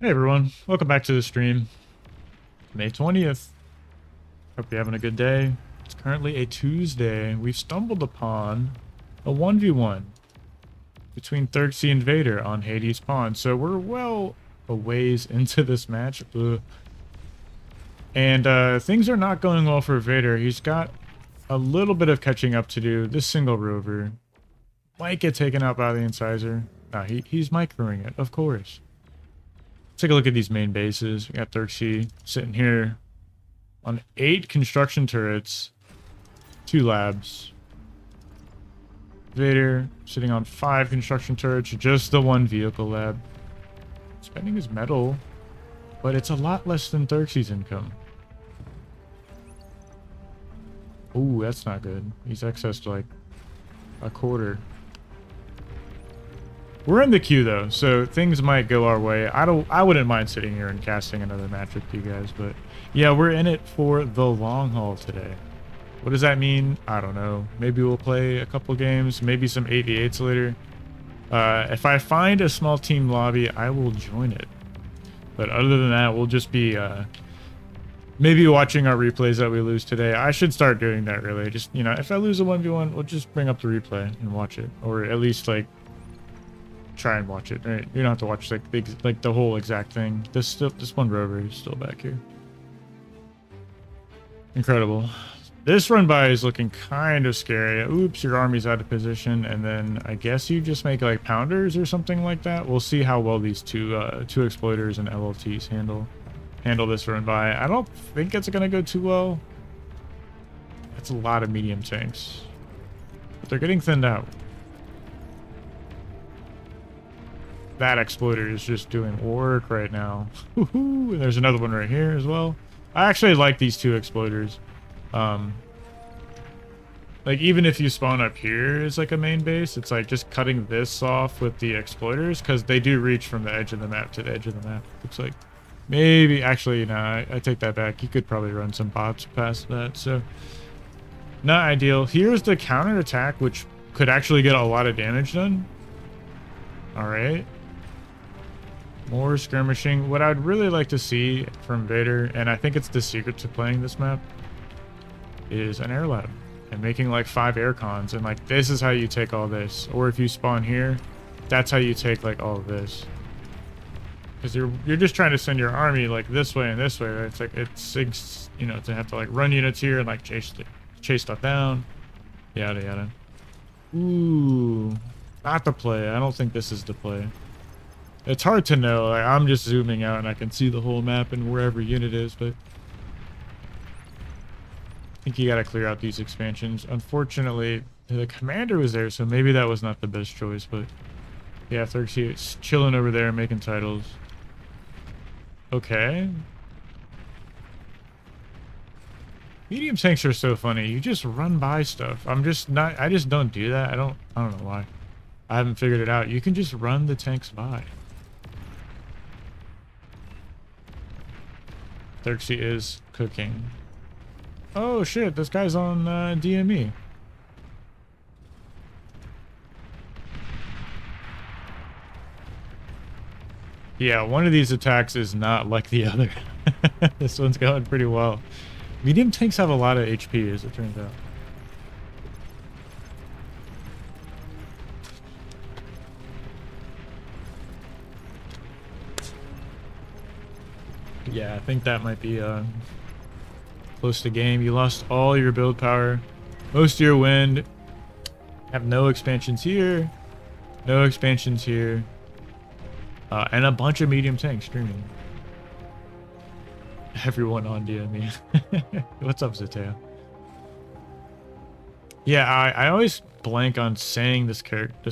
Hey everyone, welcome back to the stream. May 20th. Hope you're having a good day. It's currently a Tuesday. We've stumbled upon a 1v1 between Xerxes and Vader on Hades Pond. So we're well a ways into this match. Ugh. And things are not going well for Vader. He's got a little bit of catching up to do. This single rover might get taken out by the incisor. Nah, he's microing it, of course. Take a look at these main bases. We got Xerxes sitting here on 8 construction turrets, 2 labs. Vader sitting on 5 construction turrets, just the 1 vehicle lab. Spending his metal, but it's a lot less than Xerxes' income. Ooh, that's not good. He's excessed like a quarter. We're in the queue though, so things might go our way. I wouldn't mind sitting here and casting another match with you guys, but yeah, we're in it for the long haul today. What does that mean? I don't know. Maybe we'll play a couple games, maybe some 8v8s later. If I find a small team lobby, I will join it. But other than that, we'll just be maybe watching our replays that we lose today. I should start doing that really. Just, you know, if I lose a 1v1, we'll just bring up the replay and watch it, or at least like try and watch it. Right? You don't have to watch like the whole exact thing. This one rover is still back here. Incredible. This run by is looking kind of scary. Oops, your army's out of position, and then I guess you just make like pounders or something like that. We'll see how well these two exploiters and LLTs handle this run by. I don't think it's gonna go too well. That's a lot of medium tanks, but they're getting thinned out. That exploiter is just doing work right now. And there's another one right here as well. I actually like these 2 exploiters. Like even if you spawn up here as like a main base, it's like just cutting this off with the exploiters, because they do reach from the edge of the map to the edge of the map. Looks like maybe actually I take that back. You could probably run some bots past that, so not ideal. Here's the counter attack, which could actually get a lot of damage done. All right. More skirmishing. What I'd really like to see from Vader, and I think it's the secret to playing this map, is an air lab and making like 5 air cons, and like this is how you take all this. Or if you spawn here, that's how you take like all of this, because you're just trying to send your army like this way and this way, right? It's like it's, you know, to have to like run units here and like chase stuff down, yada yada. Ooh, not the play. I don't think this is the play. It's hard to know. Like, I'm just zooming out and I can see the whole map and where every unit is, but I think you gotta clear out these expansions. Unfortunately, the commander was there, so maybe that was not the best choice, but yeah, Xerxes chilling over there making titles. Okay. Medium tanks are so funny. You just run by stuff. I just don't do that. I don't know why. I haven't figured it out. You can just run the tanks by. Xerxes is cooking. Oh shit, this guy's on DME. Yeah, one of these attacks is not like the other. This one's going pretty well. Medium tanks have a lot of HP, as it turns out. Yeah, I think that might be close to game. You lost all your build power, most of your wind. Have no expansions here, no expansions here, and a bunch of medium tanks streaming. Everyone on DME. What's up, Zateo? Yeah, I always blank on saying this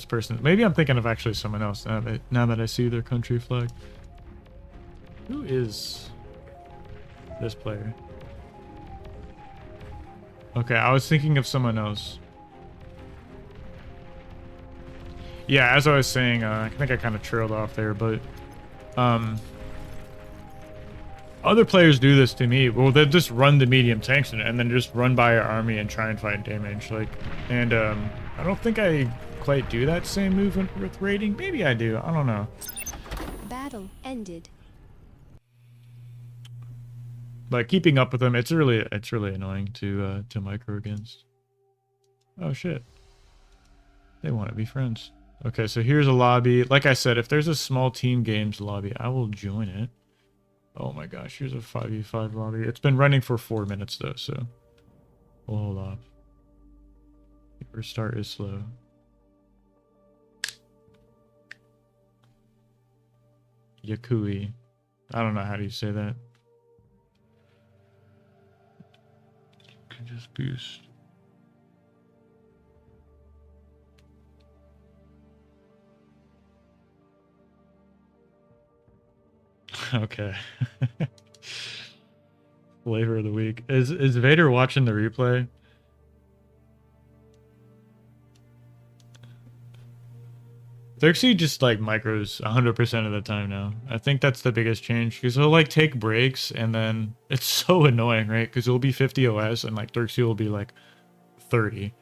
person. Maybe I'm thinking of actually someone else now that I see their country flag. Who is this player? Okay, I was thinking of someone else. Yeah, as I was saying, I think I kind of trailed off there, but other players do this to me. Well, they'll just run the medium tanks and then just run by our army and try and find damage. Like, and I don't think I quite do that same move with raiding. Maybe I do. I don't know. Battle ended. But keeping up with them, it's really annoying to micro against. Oh shit. They want to be friends. Okay, so here's a lobby. Like I said, if there's a small team games lobby, I will join it. Oh my gosh, here's a 5v5 lobby. It's been running for 4 minutes though, so we'll hold off. Restart is slow. Yakui. I don't know how do you say that. Can just boost. Okay. Flavor of the week. Is Vader watching the replay? Xerxes just like micros 100% of the time now. I think that's the biggest change because he'll like take breaks and then it's so annoying, right? Because it'll be 50 OS and like Xerxes will be like 30.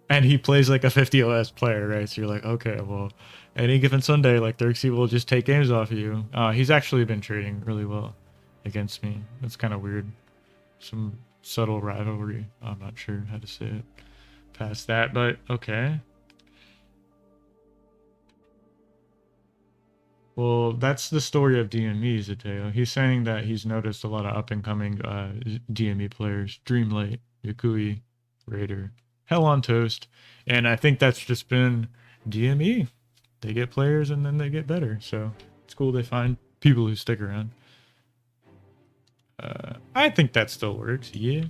And he plays like a 50 OS player, right? So you're like, okay, well, any given Sunday, like Xerxes will just take games off of you. He's actually been trading really well against me. That's kind of weird. Some subtle rivalry. I'm not sure how to say it past that, but okay. Well, that's the story of DME, Zateo. He's saying that he's noticed a lot of up-and-coming DME players. Dreamlight, Yakui, Raider, Hell on Toast. And I think that's just been DME. They get players and then they get better. So it's cool they find people who stick around. I think that still works, yeah.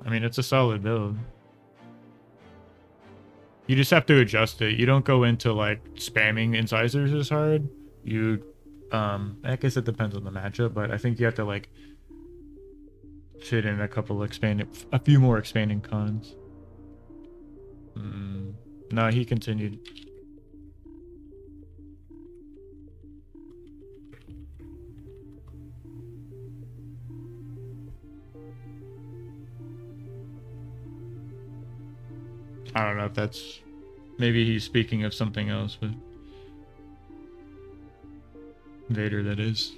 I mean, it's a solid build. You just have to adjust it. You don't go into like spamming incisors as hard. You, I guess it depends on the matchup, but I think you have to like fit in a few more expanding cons. No, he continued. I don't know if that's... Maybe he's speaking of something else, but... Vader, that is.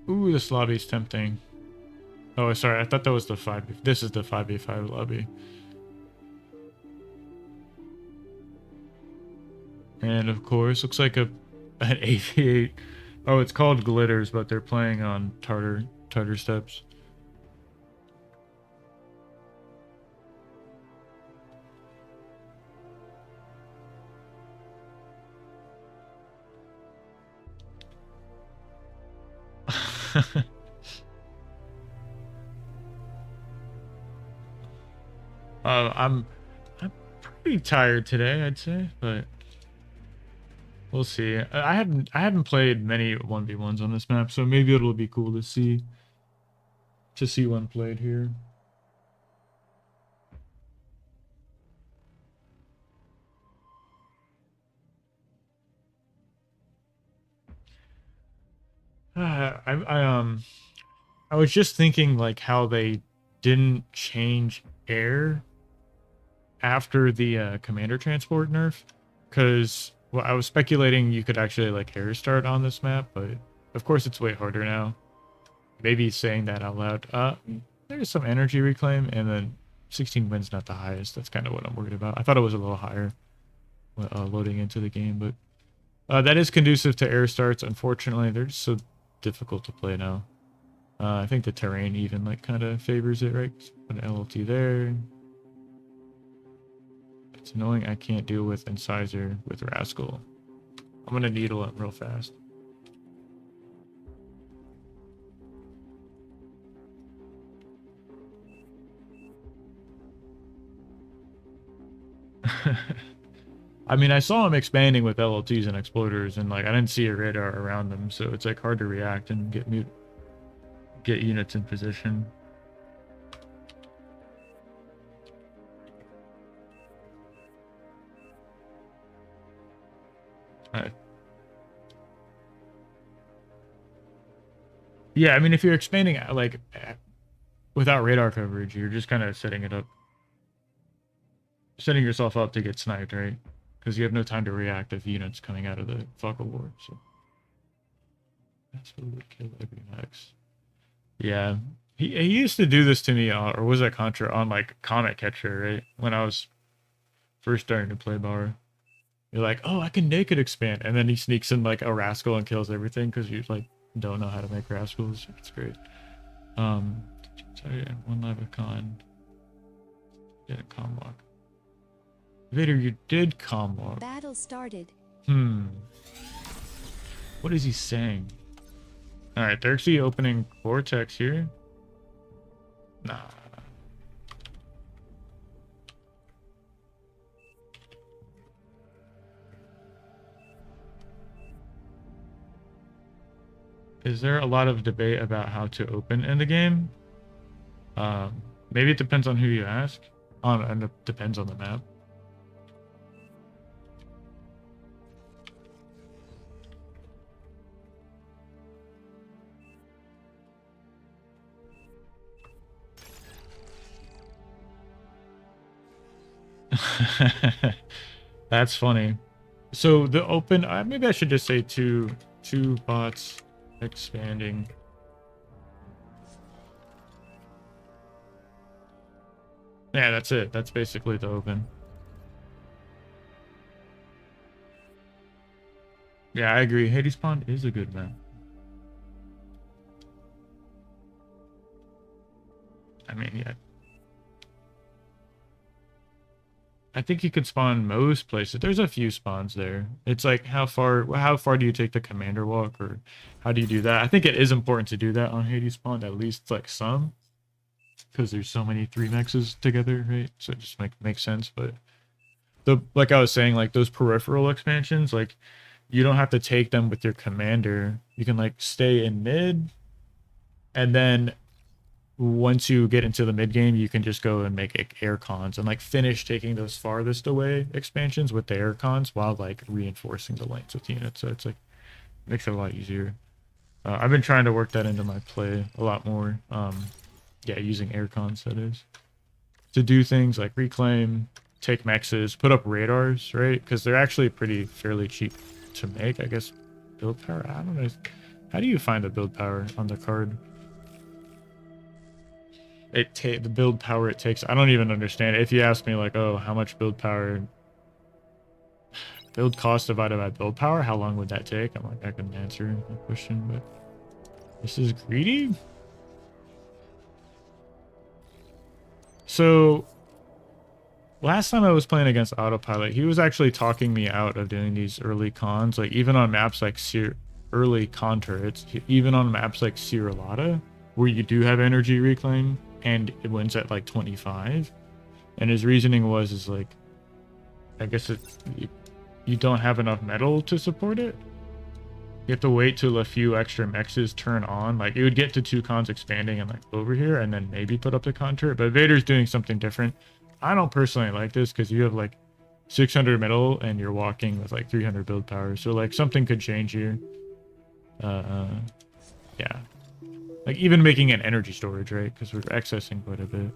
Ooh, this lobby's tempting. Oh, sorry, I thought that was the 5v... This is the 5v5 lobby. And of course, looks like an AV8. Oh, it's called Glitters, but they're playing on Tartar Steps. I'm pretty tired today, I'd say, but we'll see. I haven't played many 1v1s on this map, so maybe it'll be cool to see one played here. I was just thinking like how they didn't change air after the commander transport nerf, because well, I was speculating you could actually like air start on this map, but of course it's way harder now. Maybe saying that out loud. There's some energy reclaim, and then 16 wins not the highest. That's kind of what I'm worried about. I thought it was a little higher loading into the game, but that is conducive to air starts. Unfortunately, they're just so difficult to play now. I think the terrain even like kind of favors it, right? Put an LLT there. It's annoying I can't deal with Incisor with Rascal. I'm gonna needle it real fast. I mean, I saw him expanding with LLTs and exploders, and like I didn't see a radar around them, so it's like hard to react and get units in position. Yeah, I mean, if you're expanding like without radar coverage, you're just kind of setting yourself up to get sniped, right? Because you have no time to react if units coming out of the Focal Ward. So That's what would kill every max. Yeah. He used to do this to me, or was that Contra, on like Comet Catcher, right? When I was first starting to play Bauer. You're like, oh, I can naked expand. And then he sneaks in like a rascal and kills everything because you like don't know how to make rascals. It's great. Sorry, one live con. Did a com walk. Vader, you did com walk. Battle started. What is he saying? Alright, they're actually opening Vortex here. Nah. Is there a lot of debate about how to open in the game? Maybe it depends on who you ask. And it depends on the map. That's funny. So the open, maybe I should just say two bots expanding. Yeah, that's it. That's basically the open. Yeah, I agree. Hades Pond is a good map. I mean, yeah. I think you could spawn most places. There's a few spawns there. It's like how far do you take the commander walk, or how do you do that? I think it is important to do that on Hades Pond, at least like some, because there's so many 3-mexes together, right? So it just makes sense. But like I was saying, like those peripheral expansions, like you don't have to take them with your commander. You can like stay in mid, and then once you get into the mid game, you can just go and make air cons and like finish taking those farthest away expansions with the air cons while like reinforcing the lanes with units. So it's like makes it a lot easier. I've been trying to work that into my play a lot more. Yeah, using air cons, that is, to do things like reclaim, take mexes, put up radars, right? Because they're actually fairly cheap to make, I guess. Build power, I don't know. How do you find the build power on the card? The build power it takes, I don't even understand. If you ask me like, oh, how much build power, build cost divided by build power, how long would that take? I'm like, I couldn't answer the question, but this is greedy. So last time I was playing against Autopilot, he was actually talking me out of doing these early cons, like even on maps like early con turrets, even on maps like Cirillata, where you do have energy reclaim and it wins at like 25. And his reasoning is like, I guess you don't have enough metal to support it. You have to wait till a few extra mexes turn on. Like it would get to 2 cons expanding and like over here, and then maybe put up the con turret. But Vader's doing something different. I don't personally like this because you have like 600 metal and you're walking with like 300 build power. So like something could change here. Yeah. Like even making an energy storage, right? Because we're accessing quite a bit.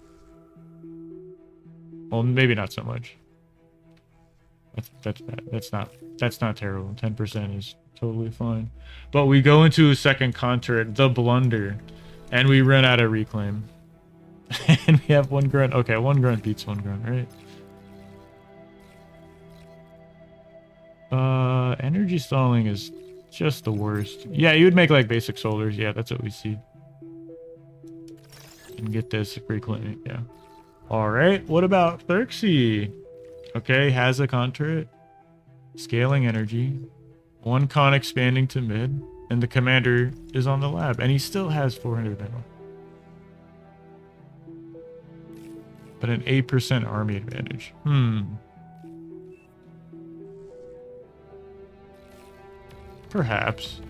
Well, maybe not so much. That's bad. That's not terrible. 10% is totally fine. But we go into a second con turret, the blunder, and we run out of reclaim. And we have 1 grunt. Okay, 1 grunt beats 1 grunt, right? Energy stalling is just the worst. Yeah, you would make like basic solars. Yeah, that's what we see. And get this reclaiming. Yeah. All right. What about Xerxes? Okay, has a con turret. Scaling energy. 1 con expanding to mid. And the commander is on the lab. And he still has 400 metal. But an 8% army advantage. Perhaps.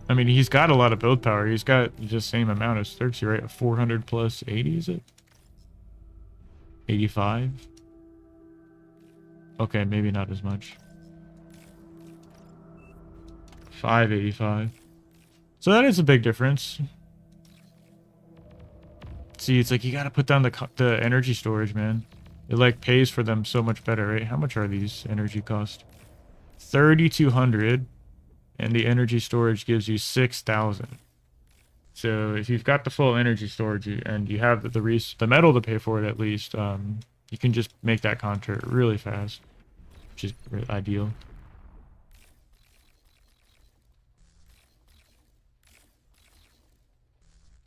I mean, he's got a lot of build power. He's got the same amount as Xerxes, right? 400 plus 80, is it? 85? Okay, maybe not as much. 585. So that is a big difference. See, it's like you gotta put down the energy storage, man. It like pays for them so much better, right? How much are these energy cost? 3,200. and the energy storage gives you 6,000. So if you've got the full energy storage and you have the metal to pay for it at least, you can just make that contract really fast, which is really ideal.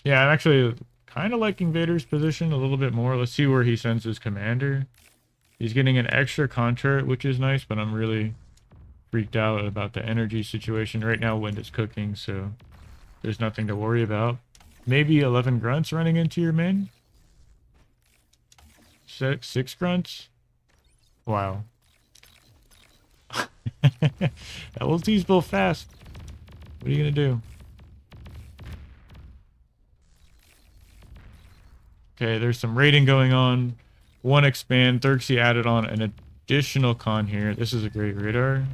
Yeah, I'm actually kind of liking Vader's position a little bit more. Let's see where he sends his commander. He's getting an extra contract, which is nice, but I'm really freaked out about the energy situation. Right now, wind is cooking, so there's nothing to worry about. Maybe 11 grunts running into your main? Six grunts? Wow. LLT's built fast. What are you going to do? Okay, there's some raiding going on. One expand. Xerxes added on an additional con here. This is a great radar.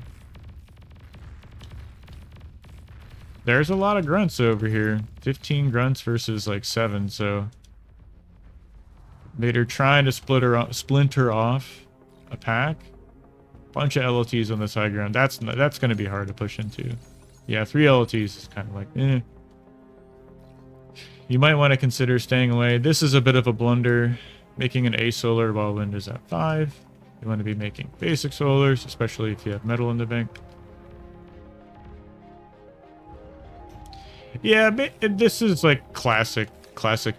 There's a lot of grunts over here. 15 grunts versus like 7, so they're trying to splinter off a pack. Bunch of LLTs on this high ground. That's going to be hard to push into. Yeah, 3 LLTs is kind of like, eh. You might want to consider staying away. This is a bit of a blunder, making an A solar while wind is at 5. You want to be making basic solars, especially if you have metal in the bank. Yeah, this is like classic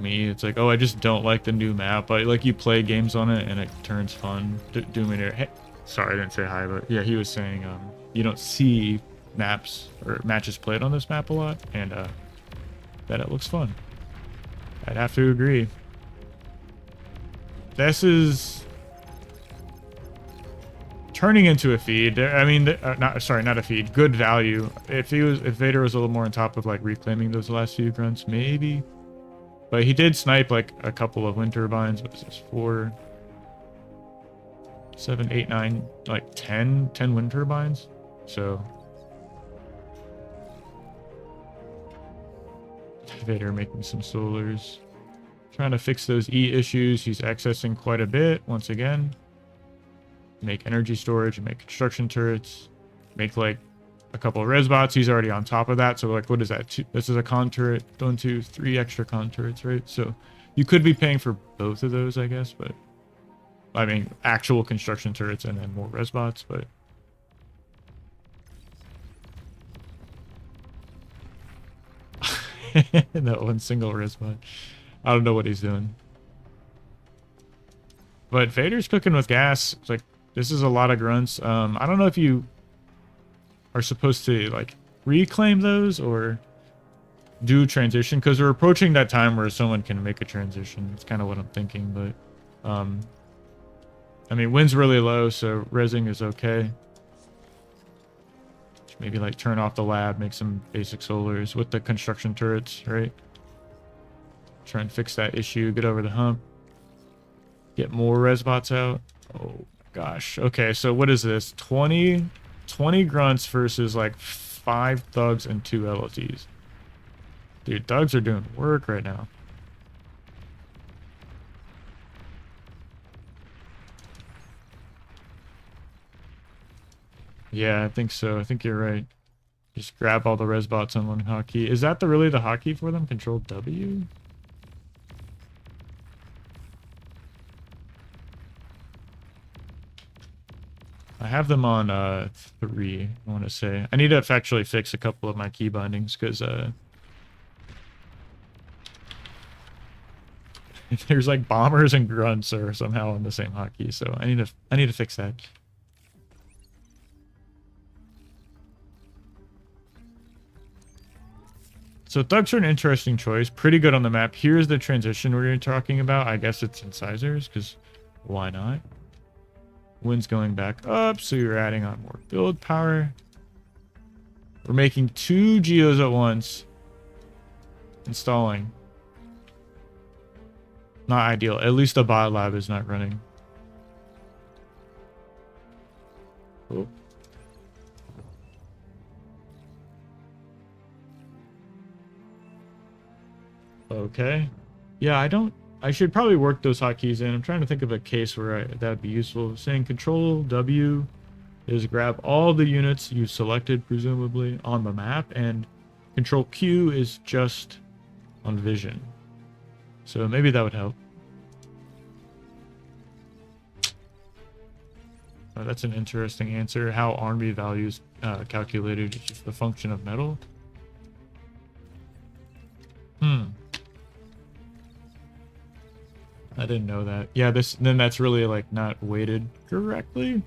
me. It's like, oh, I just don't like the new map. But like, you play games on it and it turns fun. Doominator. Hey, sorry, I didn't say hi, but yeah, he was saying you don't see maps or matches played on this map a lot, and that it looks fun. I'd have to agree. This is turning into a feed. I mean, not a feed. Good value. If Vader was a little more on top of like reclaiming those last few grunts, maybe. But he did snipe like a couple of wind turbines. What is this? 4, 7, 8, 9, like 10 wind turbines. So Vader making some solars. Trying to fix those E issues. He's accessing quite a bit once again. Make energy storage and make construction turrets. Make like a couple of res bots. He's already on top of that. So like, what is that? This is a con turret. 1, 2, 3 extra con turrets, right? So you could be paying for both of those, I guess. But I mean, actual construction turrets and then more res bots. But that one single res bot. I don't know what he's doing. But Vader's cooking with gas. It's like, this is a lot of grunts. I don't know if you are supposed to like reclaim those or do transition, because we're approaching that time where someone can make a transition. It's kind of what I'm thinking, but I mean, wind's really low, so resing is okay. Maybe like turn off the lab, make some basic solars with the construction turrets, right? Try and fix that issue, get over the hump. Get more res bots out. Oh my gosh. Okay, so what is this? 20 grunts versus like 5 thugs and 2 LLTs. Dude, thugs are doing work right now. Yeah, I think so. I think you're right. Just grab all the res bots on one hotkey. Is that really the hotkey for them? Control W? I have them on 3, I want to say. I need to actually fix a couple of my key bindings, because there's like bombers and grunts are somehow on the same hotkey, so I need to fix that. So thugs are an interesting choice. Pretty good on the map. Here's the transition we're talking about. I guess it's incisors, because why not? Wind's going back up, so you're adding on more build power. We're making 2 geos at once. Installing. Not ideal. At least the bot lab is not running. Oh. Okay. Yeah, I should probably work those hotkeys in. I'm trying to think of a case where that would be useful. Saying Control W is grab all the units you selected, presumably, on the map, and Control Q is just on vision. So maybe that would help. Oh, that's an interesting answer. How army values calculated is just the function of metal. I didn't know that. Yeah, then that's really like not weighted correctly.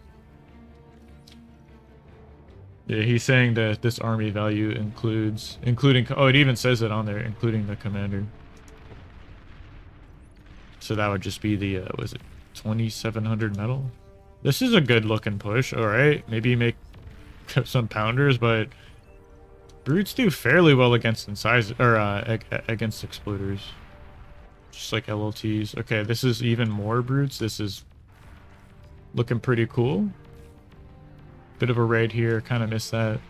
Yeah, he's saying that this army value including, oh, it even says it on there, including the commander. So that would just be the, was it 2,700 metal? This is a good looking push. All right, maybe make some pounders, but brutes do fairly well against incisors, or against exploders. Just like LLTs. Okay, this is even more brutes. This is looking pretty cool. Bit of a raid here. Kind of missed that.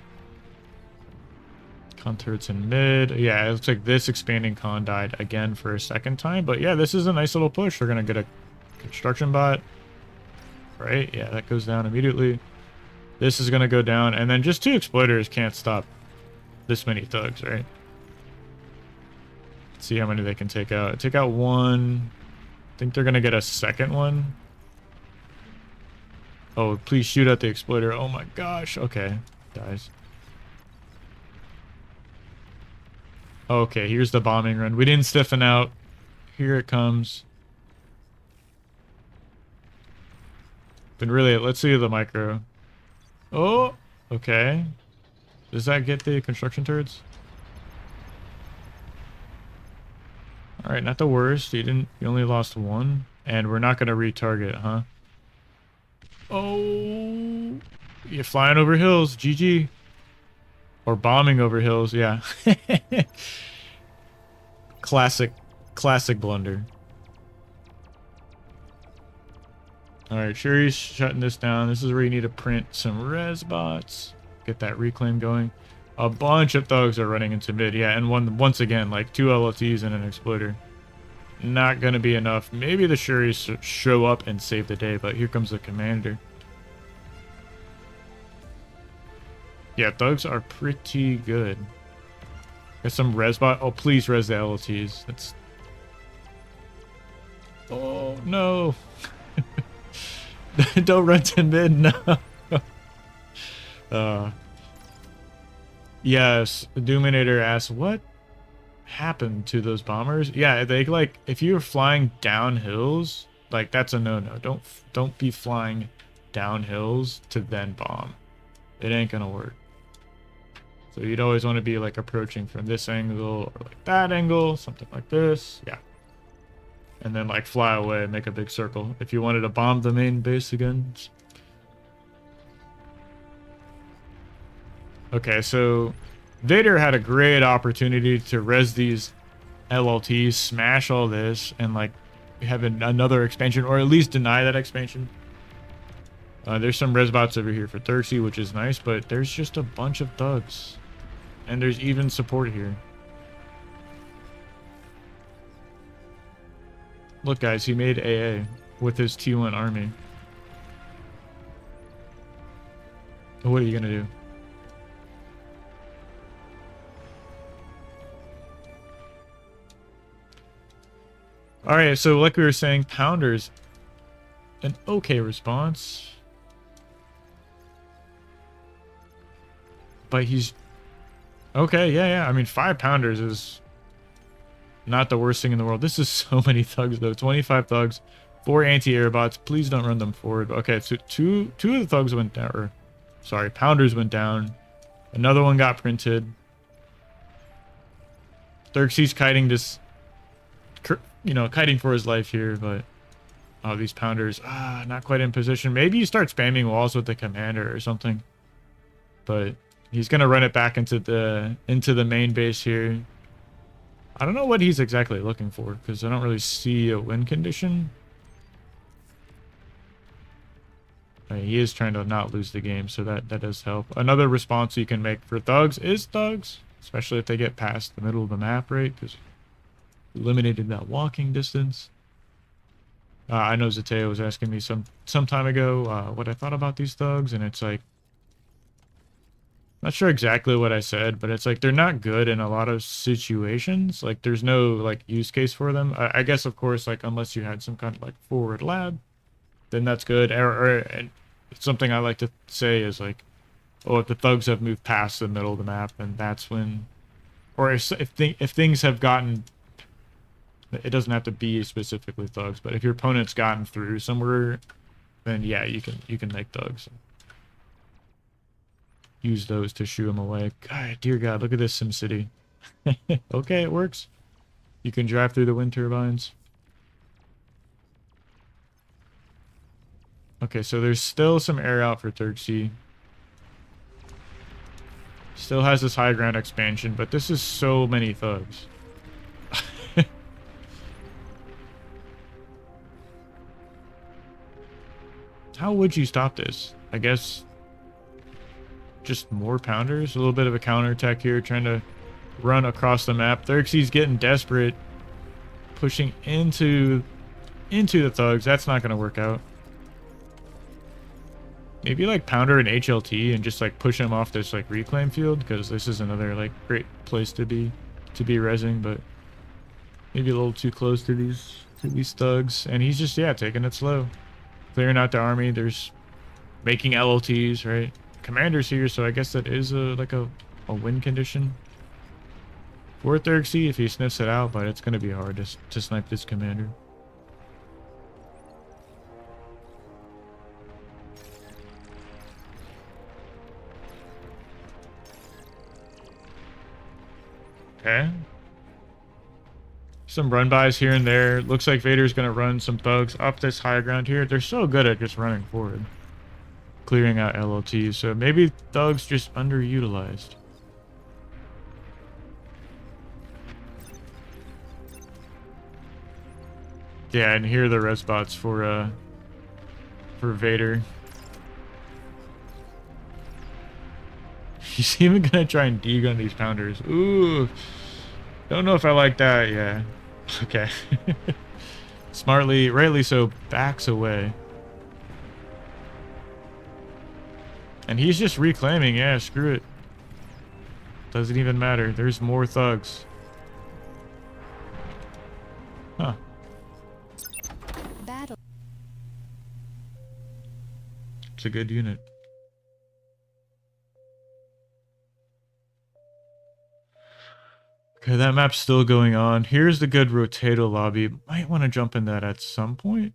Con turrets in mid. Yeah, it looks like this expanding con died again for a second time. But yeah, this is a nice little push. We're going to get a construction bot. Right? Yeah, that goes down immediately. This is going to go down. And then just 2 exploiters can't stop this many thugs, right? See how many they can take out. Take out 1. I think they're gonna get a second one. Oh, please shoot at the exploiter. Oh my gosh. Okay. Dies. Okay, here's the bombing run. We didn't stiffen out. Here it comes. But really, let's see the micro. Oh, okay. Does that get the construction turrets? All right, not the worst. You only lost 1, and we're not gonna retarget, huh? Oh, you're flying over hills, GG, or bombing over hills, yeah. classic blunder. All right, Shuri's shutting this down. This is where you need to print some res bots, get that reclaim going. A bunch of thugs are running into mid, yeah, and once again, like 2 LLTs and an exploder. Not gonna be enough. Maybe the Shuris show up and save the day, but here comes the commander. Yeah, thugs are pretty good. Got some res bot. Oh, please res the LLTs. That's... Oh, no. Don't run to mid, no. Yes, the Doominator asks, what happened to those bombers? Yeah, they like, if you're flying down hills, like that's a no-no. Don't be flying down hills to then bomb. It ain't gonna work. So you'd always want to be like approaching from this angle or like that angle, something like this. Yeah. And then like fly away, make a big circle. If you wanted to bomb the main base again. Okay, so Vader had a great opportunity to res these LLTs, smash all this, and like have another expansion, or at least deny that expansion. There's some res bots over here for Xerxes, which is nice, but there's just a bunch of thugs. And there's even support here. Look, guys, he made AA with his T1 army. What are you gonna do? Alright, so like we were saying, Pounders, an okay response. But he's... Okay, yeah. I mean, 5 Pounders is not the worst thing in the world. This is so many thugs, though. 25 thugs, 4 anti-air bots. Please don't run them forward. Okay, so two of the thugs went down. Or, sorry, Pounders went down. Another one got printed. Xerxes kiting just... You know, kiting for his life here, but... Oh, these Pounders, not quite in position. Maybe you start spamming walls with the commander or something. But he's gonna run it back into the main base here. I don't know what he's exactly looking for, because I don't really see a win condition. I mean, he is trying to not lose the game, so that does help. Another response you can make for thugs is thugs, especially if they get past the middle of the map, right? Because eliminated that walking distance. I know Zateo was asking me some time ago what I thought about these thugs, and it's like, not sure exactly what I said, but it's like they're not good in a lot of situations. Like there's no like use case for them. I guess of course like unless you had some kind of like forward lab, then that's good. And something I like to say is like, oh, if the thugs have moved past the middle of the map, and that's when, or if things have gotten, it doesn't have to be specifically thugs, but if your opponent's gotten through somewhere, then yeah, you can make thugs. Use those to shoo them away. God, dear God, look at this SimCity. Okay, it works. You can drive through the wind turbines. Okay, so there's still some air out for Turksey. Still has this high ground expansion, but this is so many thugs. How would you stop this? I guess just more pounders, a little bit of a counterattack here, trying to run across the map. Xerxes getting desperate, pushing into the thugs. That's not going to work out. Maybe like pounder an HLT and just like push him off this like reclaim field, because this is another like great place to be rezzing, but maybe a little too close to these thugs. And he's just, yeah, taking it slow, clearing out the army. There's making LLTs, right? Commander's here, so I guess that is like a win condition for Xerxes if he sniffs it out, but it's going to be hard to snipe this commander. Okay. Some run-bys here and there. Looks like Vader's going to run some thugs up this high ground here. They're so good at just running forward, clearing out LLTs, so maybe thugs just underutilized. Yeah, and here are the res bots for Vader. He's even gonna try and degun these pounders. Ooh, don't know if I like that. Yeah, okay. Smartly, rightly so, backs away. And he's just reclaiming. Yeah, screw it. Doesn't even matter. There's more thugs. Huh. Battle. It's a good unit. Okay, that map's still going on. Here's the good Rotato lobby. Might want to jump in that at some point.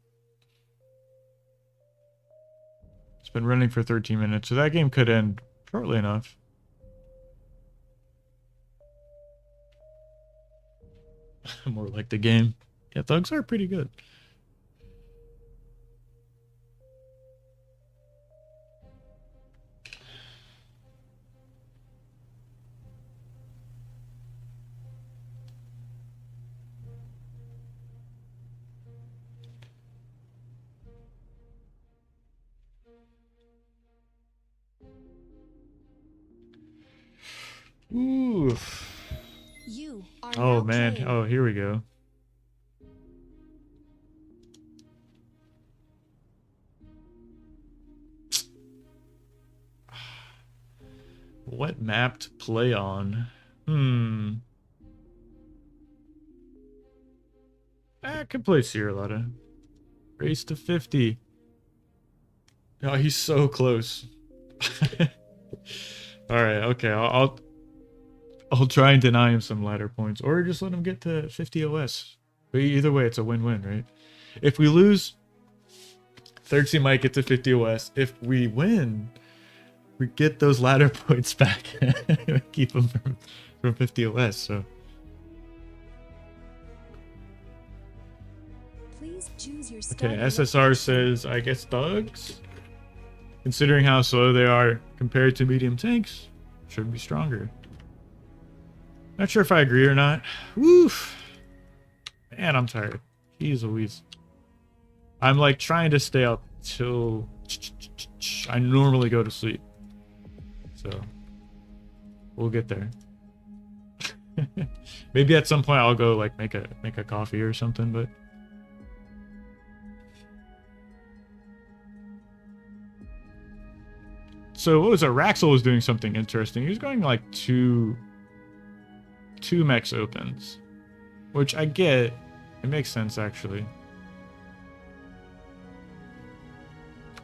It's been running for 13 minutes, so that game could end shortly enough. More like the game. Yeah, thugs are pretty good. Ooh. You are Oh now man. king. Oh, here we go. What map to play on? I could play Sierra Lotta. Race to 50. Oh, he's so close. Alright, okay. I'll try and deny him some ladder points, or just let him get to 50 OS. But either way, it's a win-win, right? If we lose, Xerxes might get to 50 OS. If we win, we get those ladder points back. Keep them from 50 OS, so. Please choose your Okay, starting SSR says, I guess thugs? Considering how slow they are compared to medium tanks, should be stronger. Not sure if I agree or not. Woof. Man, I'm tired. Jeez Louise. I'm like trying to stay up till I normally go to sleep. So we'll get there. Maybe at some point I'll go like make a coffee or something, but So what was it? Raxel was doing something interesting. He was going like two mechs opens, which I get. It makes sense actually.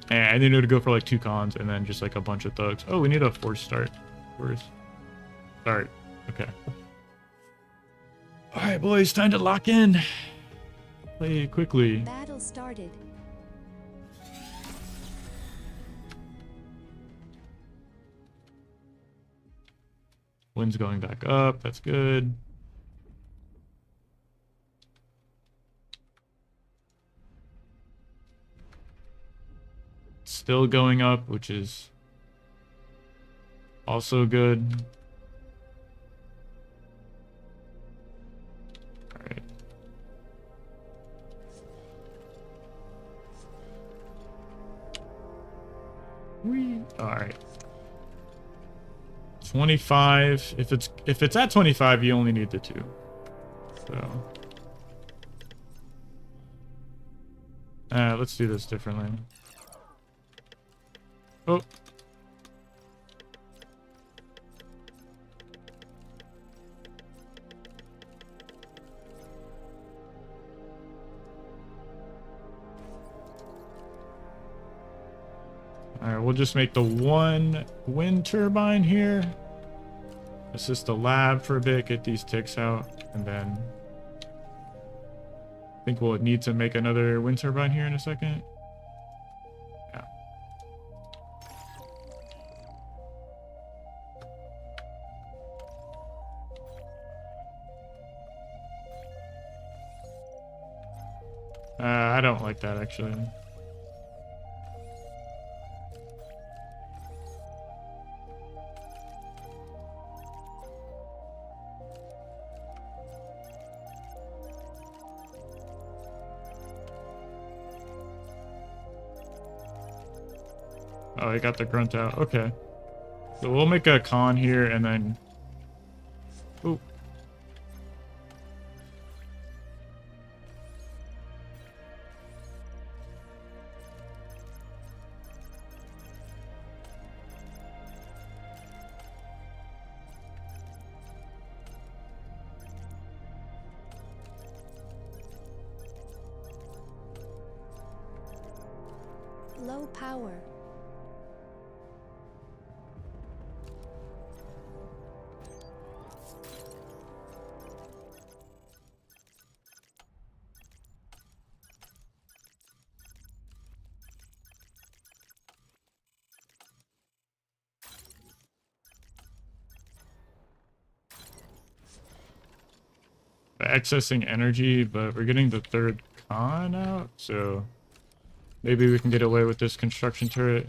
And then it would go for like 2 cons and then just like a bunch of thugs. Oh, we need a force start. Force start. Okay. All right, boys, time to lock in. Play quickly. Battle started. Wind's going back up. That's good. Still going up, which is also good. All right. All right. 25. If it's at 25, you only need the 2. So let's do this differently. Oh. Alright, we'll just make the 1 wind turbine here. Assist the lab for a bit, get these ticks out, and then I think we'll need to make another wind turbine here in a second. Yeah. I don't like that actually. Oh, I got the grunt out. Okay. So we'll make a con here and then... Ooh. Low power. Accessing energy, but we're getting the 3rd con out, so maybe we can get away with this construction turret.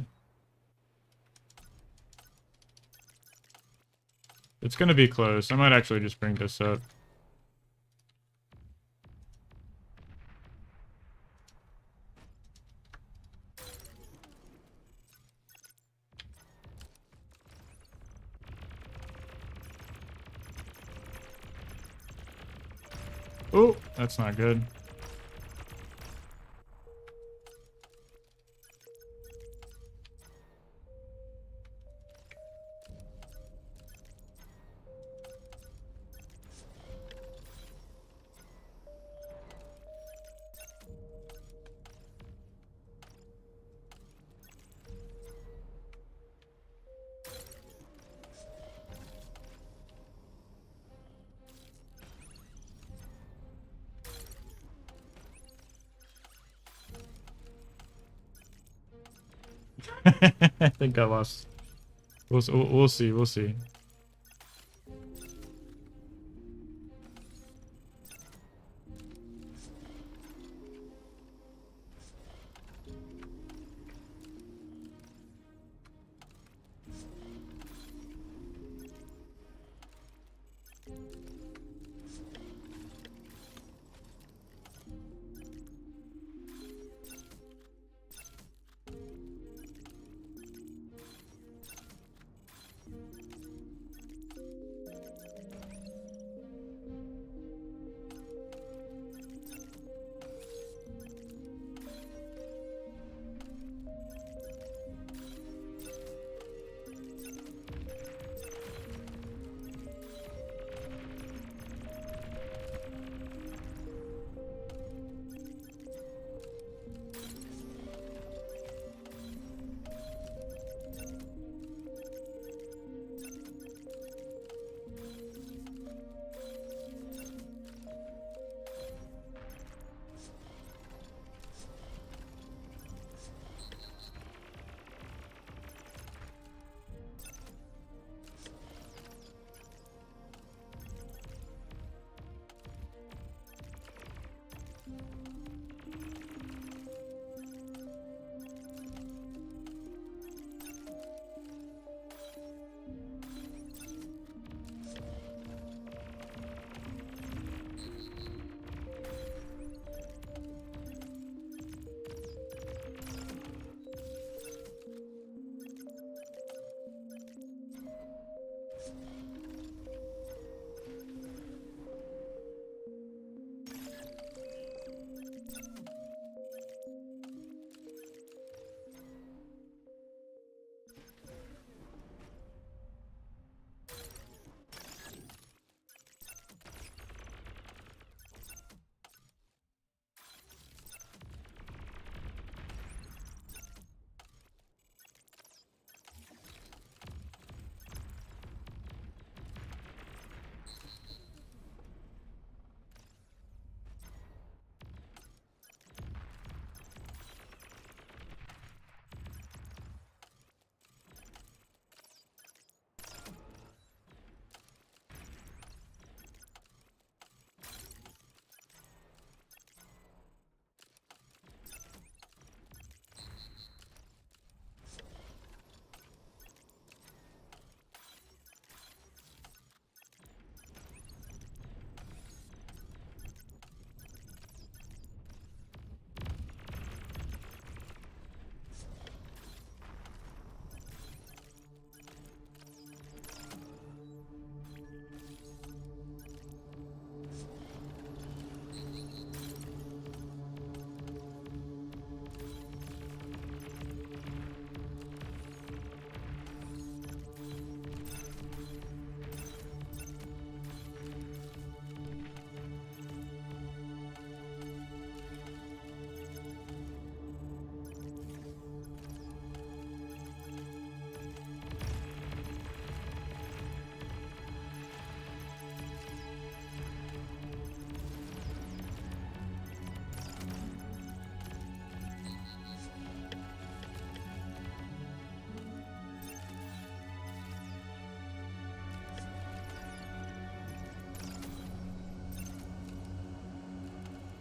It's gonna be close. I might actually just bring this up. Oh, that's not good. I think I lost. We'll see. We'll see.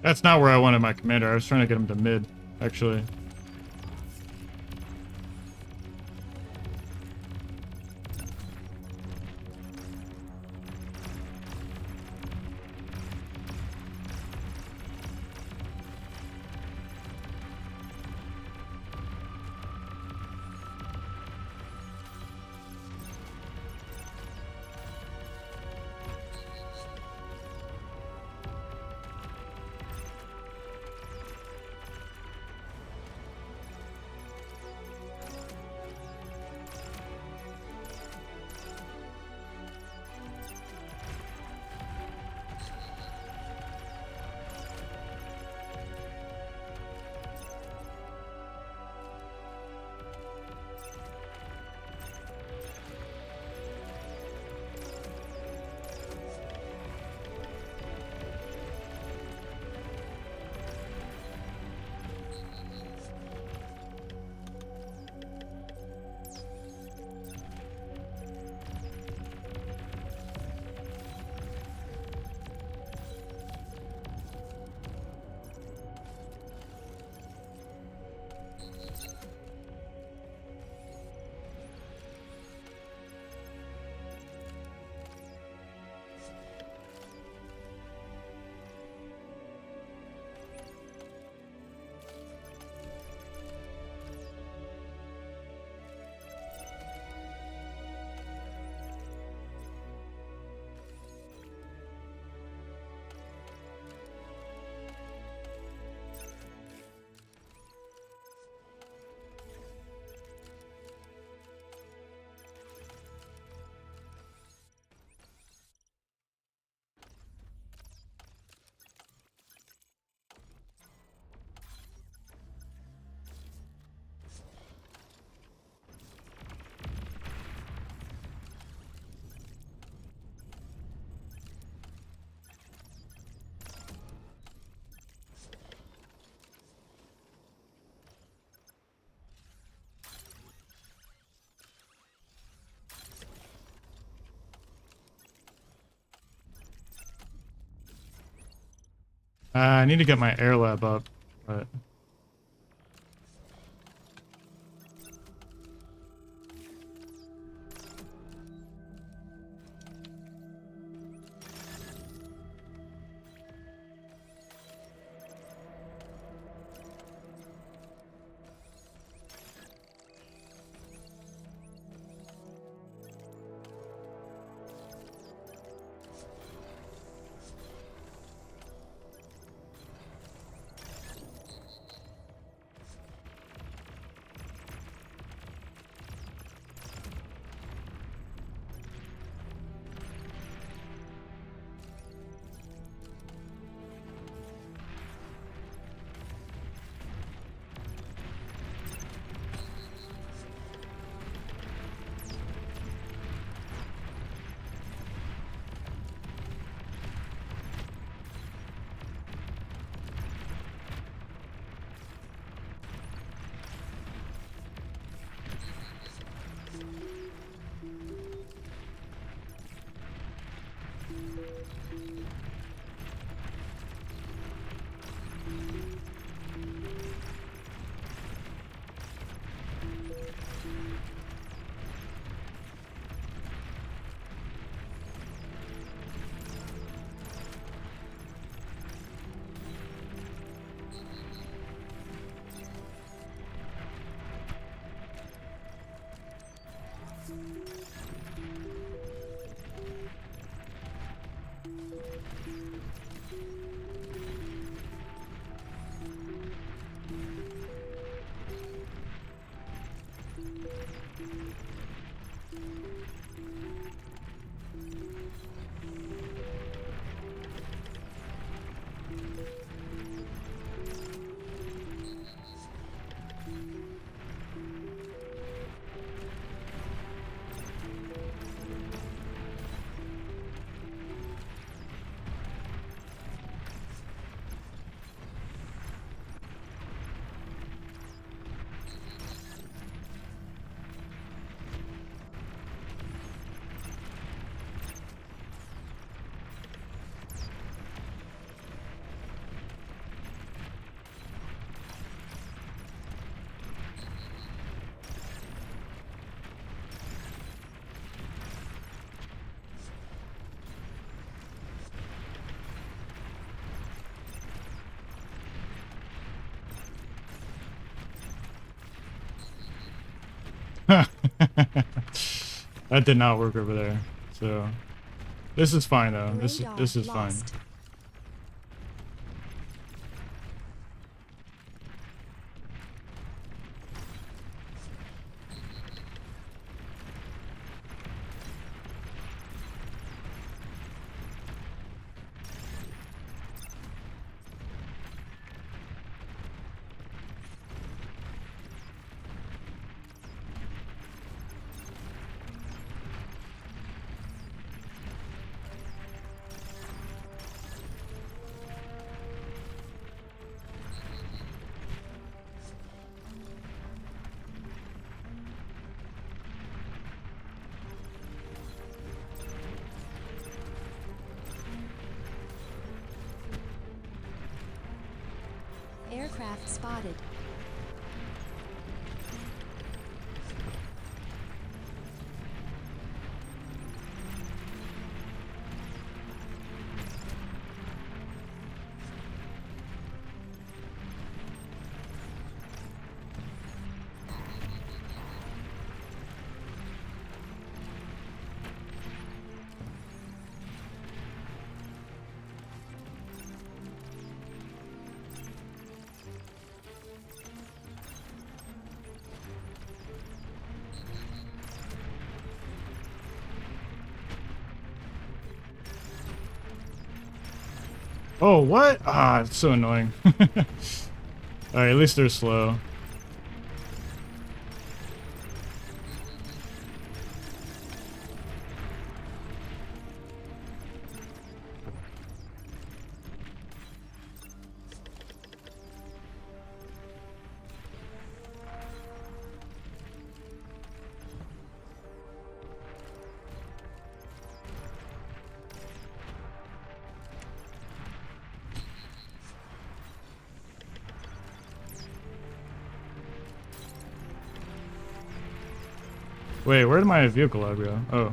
That's not where I wanted my commander. I was trying to get him to mid, actually. I need to get my air lab up, but That did not work over there. So this is fine though. Radar This is fine. lost. Aircraft spotted. Oh, what? Ah, it's so annoying. Alright, at least they're slow. Wait, where did my vehicle log go? Oh.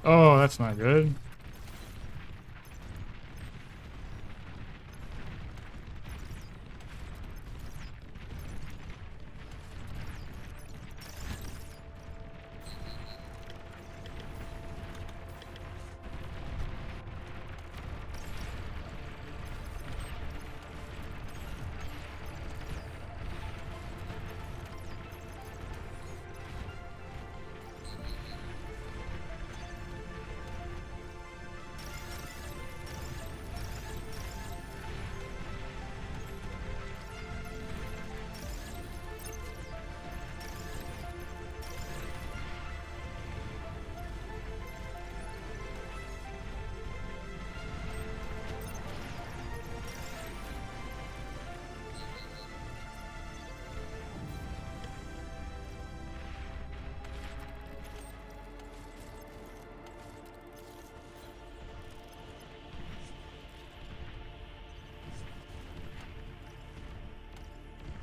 Oh, that's not good.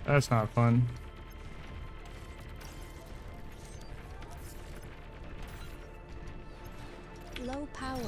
That's not fun. Low power.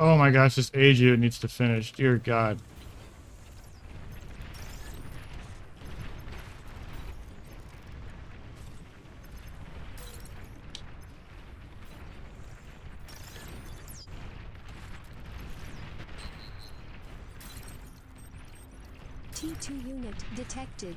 Oh my gosh, this Aju needs to finish. Dear God. T2 unit detected.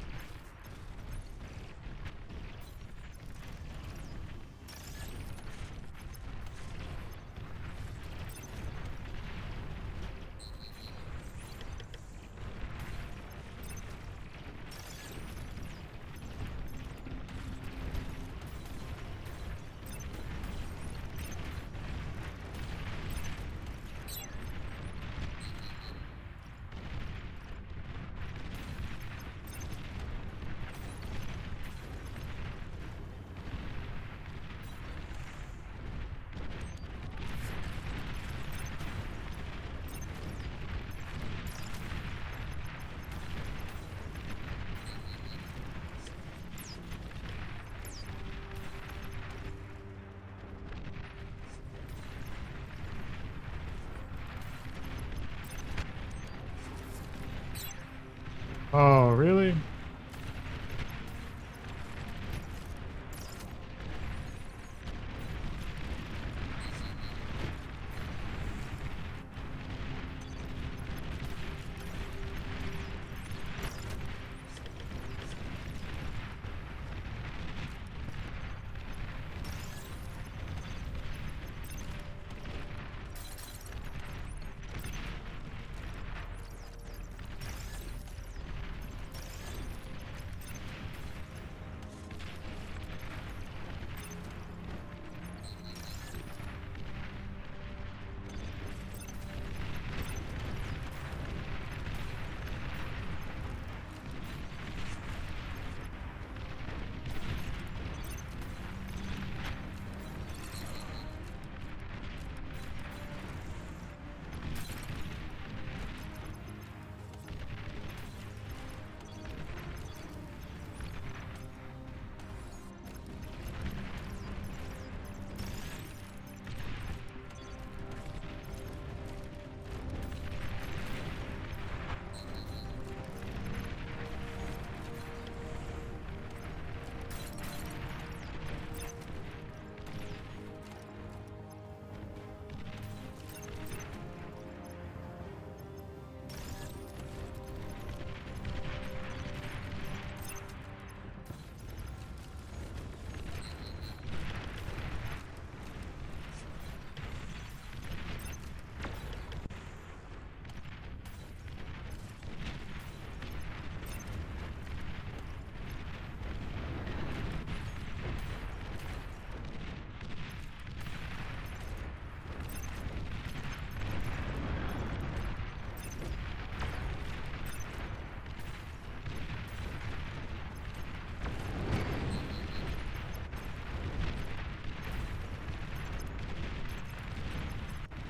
Oh, really?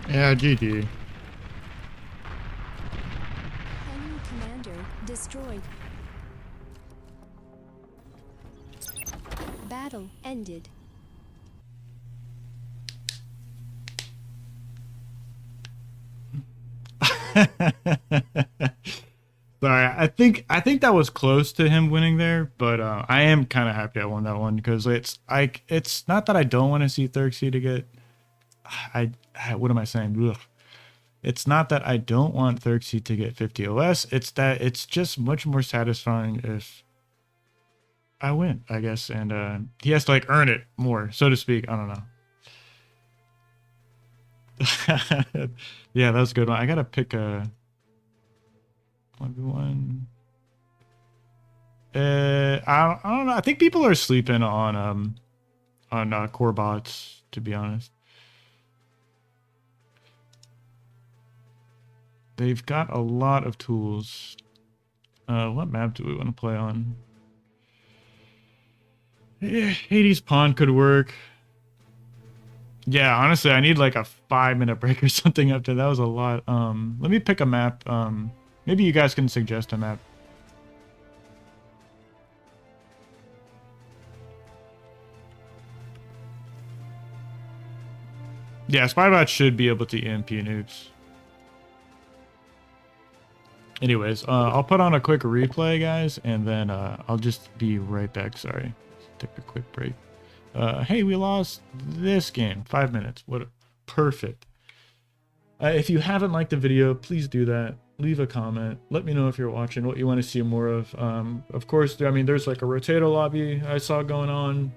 Yeah, GG. Enemy commander destroyed. Battle ended. Sorry, I think that was close to him winning there, but I am kind of happy I won that one because it's not that I don't want to see Xerxes to get what am I saying? Ugh. It's not that I don't want Xerxes to get 50 OS. It's that it's just much more satisfying if I win, I guess, and he has to like earn it more, so to speak. I don't know. Yeah, that was a good one. I gotta pick a 1v1. I don't know. I think people are sleeping on core bots, to be honest. They've got a lot of tools. What map do we want to play on? Hades Pond could work. Yeah, honestly, I need like a 5-minute break or something after that was a lot. Let me pick a map. Maybe you guys can suggest a map. Yeah, Spybot should be able to EMP nukes. Anyways, I'll put on a quick replay, guys, and then I'll just be right back. Sorry. Take a quick break. Hey, we lost this game. 5 minutes. What? Perfect. If you haven't liked the video, please do that. Leave a comment. Let me know if you're watching, what you want to see more of. Of course, I mean, there's like a Rotato lobby I saw going on.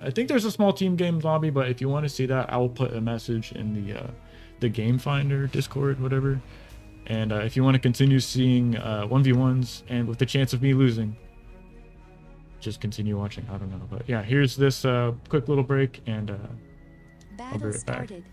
I think there's a small team game lobby, but if you want to see that, I'll put a message in the Game Finder, Discord, whatever. And if you want to continue seeing 1v1s and with the chance of me losing, just continue watching. I don't know. But yeah, here's this quick little break, and I'll be Battle right back. started.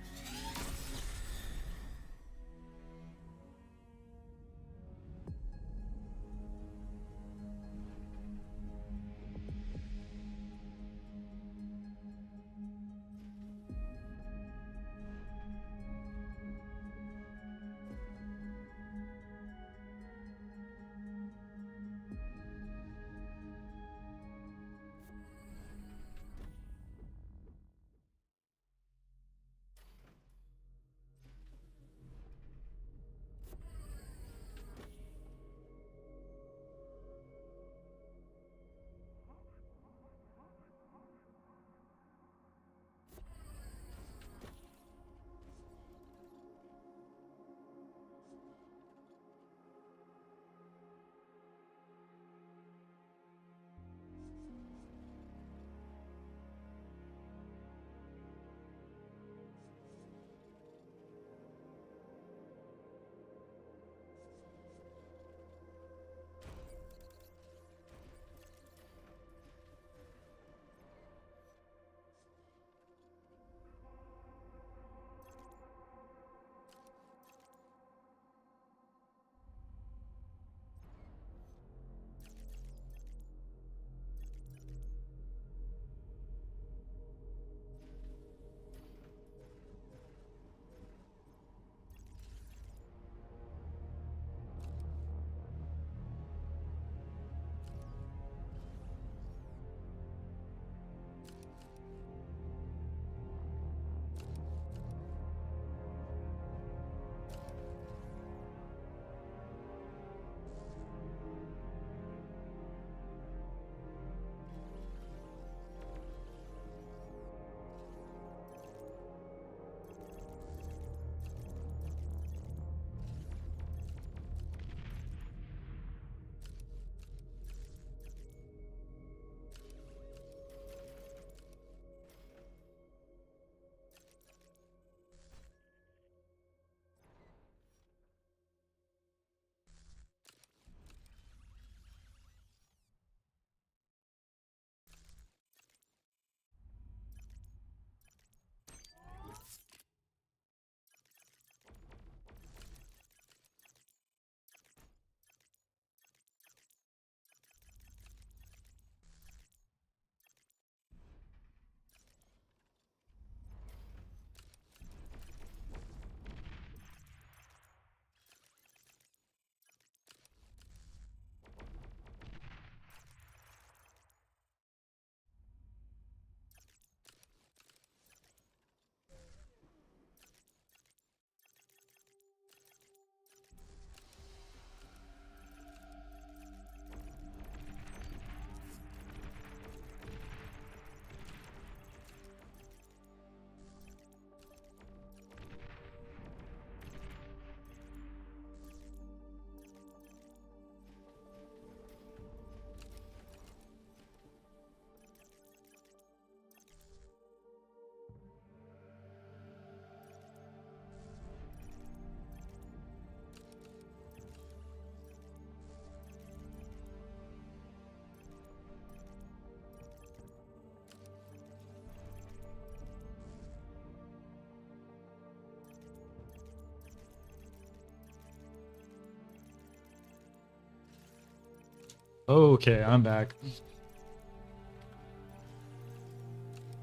Okay, I'm back.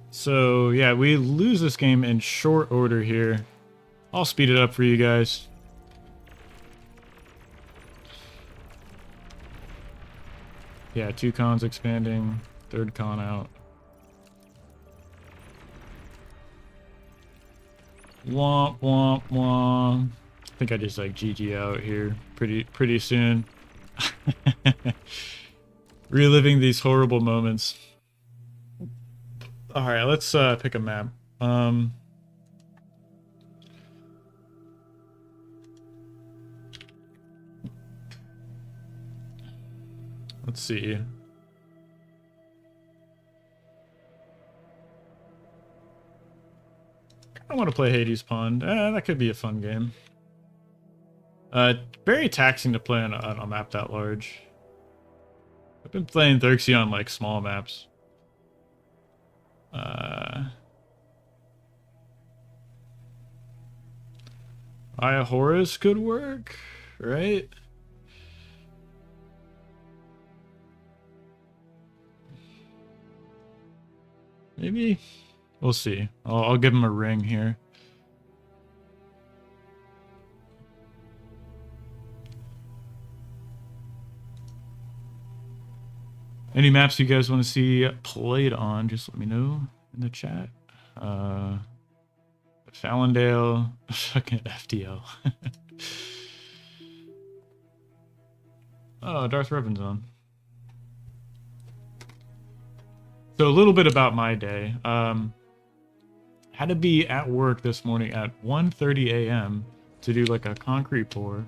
So yeah, we lose this game in short order here. I'll speed it up for you guys. Yeah, 2 cons expanding, 3rd con out. Womp womp womp. I think I just like GG out here pretty soon. Reliving these horrible moments. All right, let's pick a map. Let's see. I want to play Hades Pond. That could be a fun game. Very taxing to play on a map that large. I've been playing Therxia on like small maps. Aya Horus could work, right? Maybe. We'll see. I'll give him a ring here. Any maps you guys want to see played on, just let me know in the chat. Fallondale, fucking FTL. Oh, Darth Revan's on. So a little bit about my day. Had to be at work this morning at 1:30 a.m. to do like a concrete pour.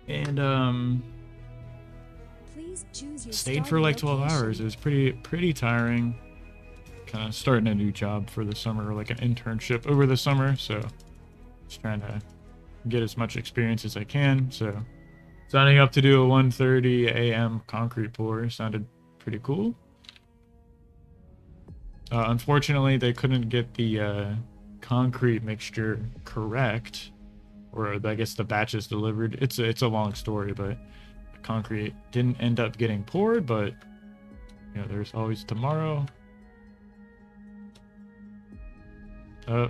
And Please choose your stayed for like 12 location. hours. It was pretty tiring. Kind of starting a new job for the summer, or like an internship over the summer. So just trying to get as much experience as I can. So signing up to do a 1:30 a.m. concrete pour sounded pretty cool. Unfortunately, they couldn't get the concrete mixture correct, or I guess the batches delivered. It's a long story, but the concrete didn't end up getting poured. But you know, there's always tomorrow.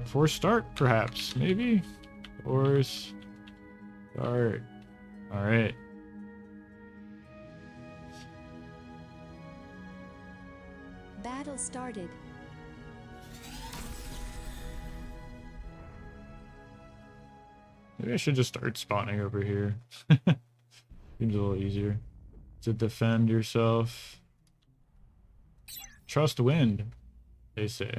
For start, perhaps, maybe, or start. All right. Battle started. Maybe I should just start spawning over here. Seems a little easier to defend yourself. Trust wind, they say.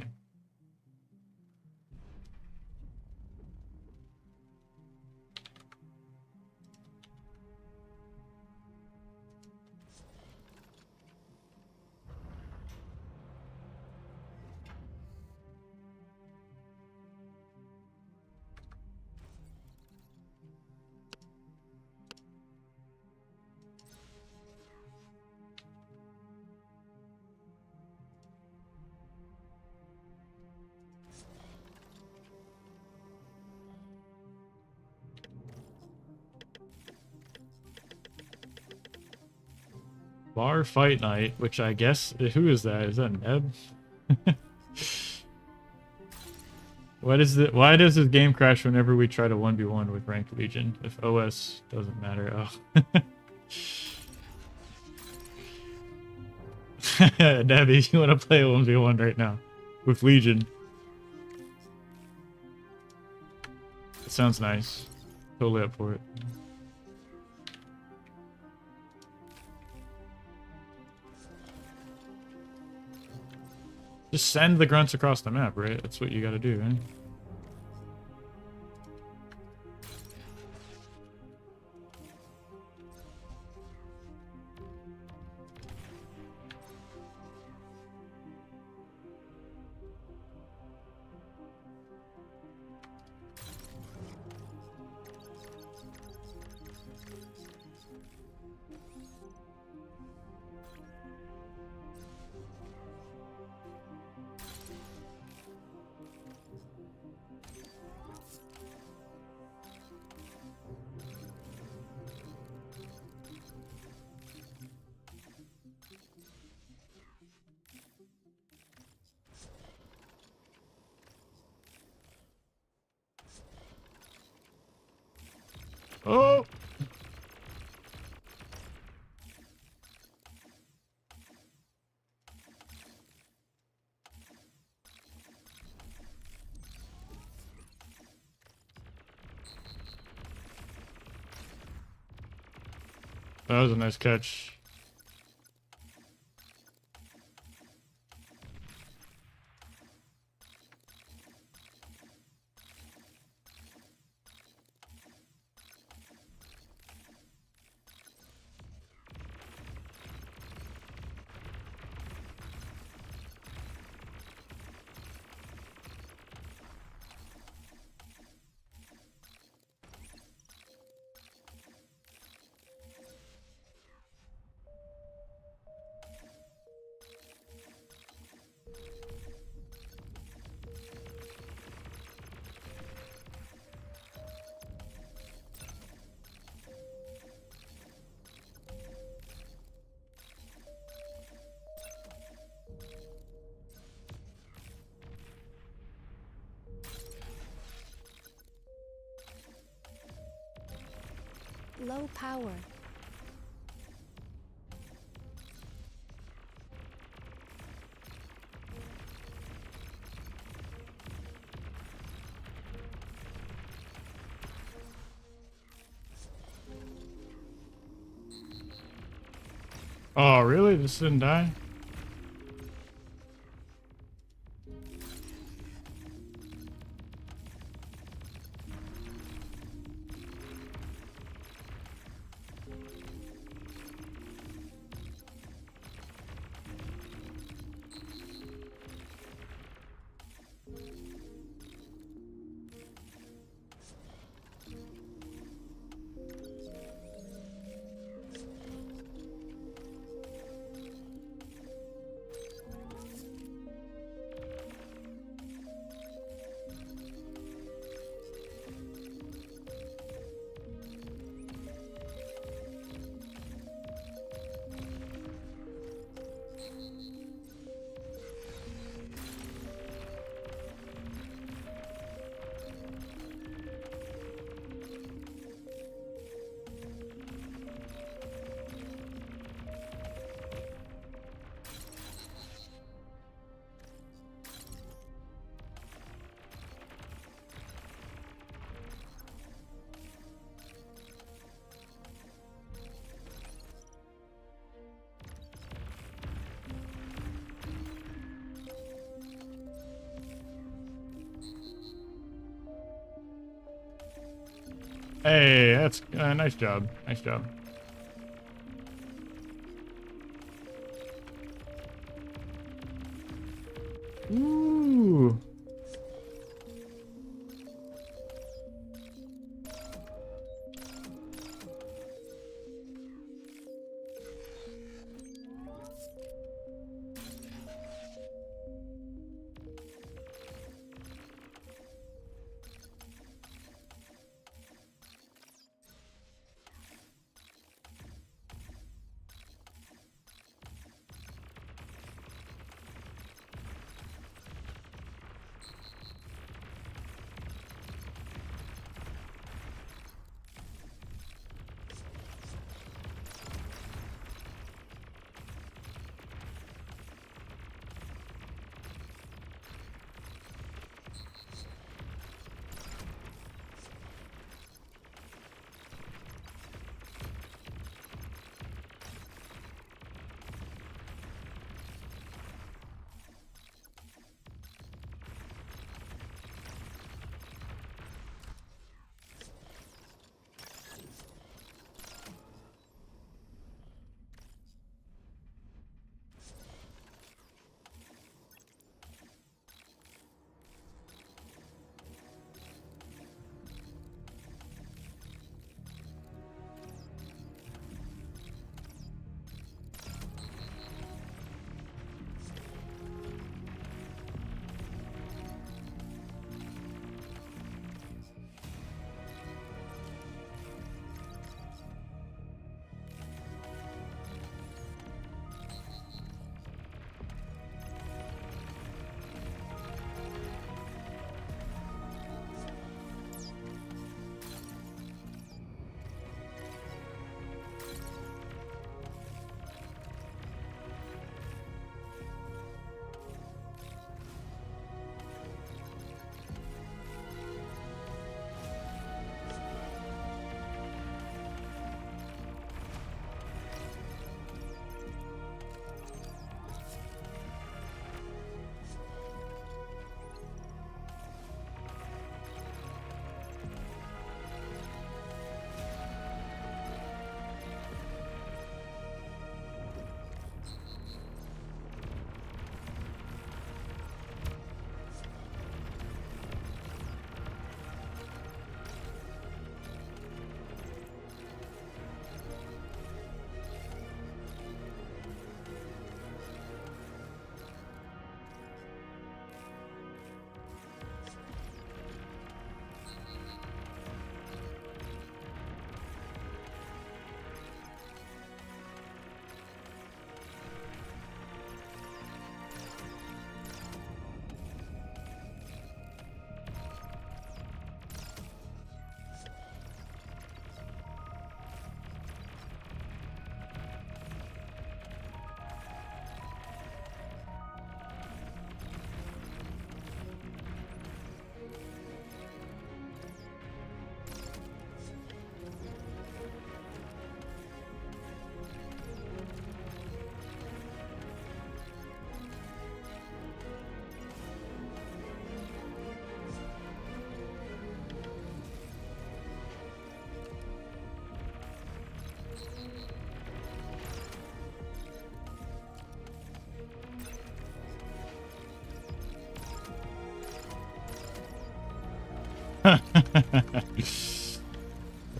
Bar fight night, which I guess, who is that? Is that Neb? Why does this game crash whenever we try to 1v1 with ranked legion if OS doesn't matter? Oh. Debbie, you want to play a 1v1 right now with legion? It sounds nice. Totally up for it. Just send the grunts across the map, right? That's what you gotta do, right? That was a nice catch. Low power. Oh, really? This didn't die? Hey, that's nice job. Nice job. Ooh.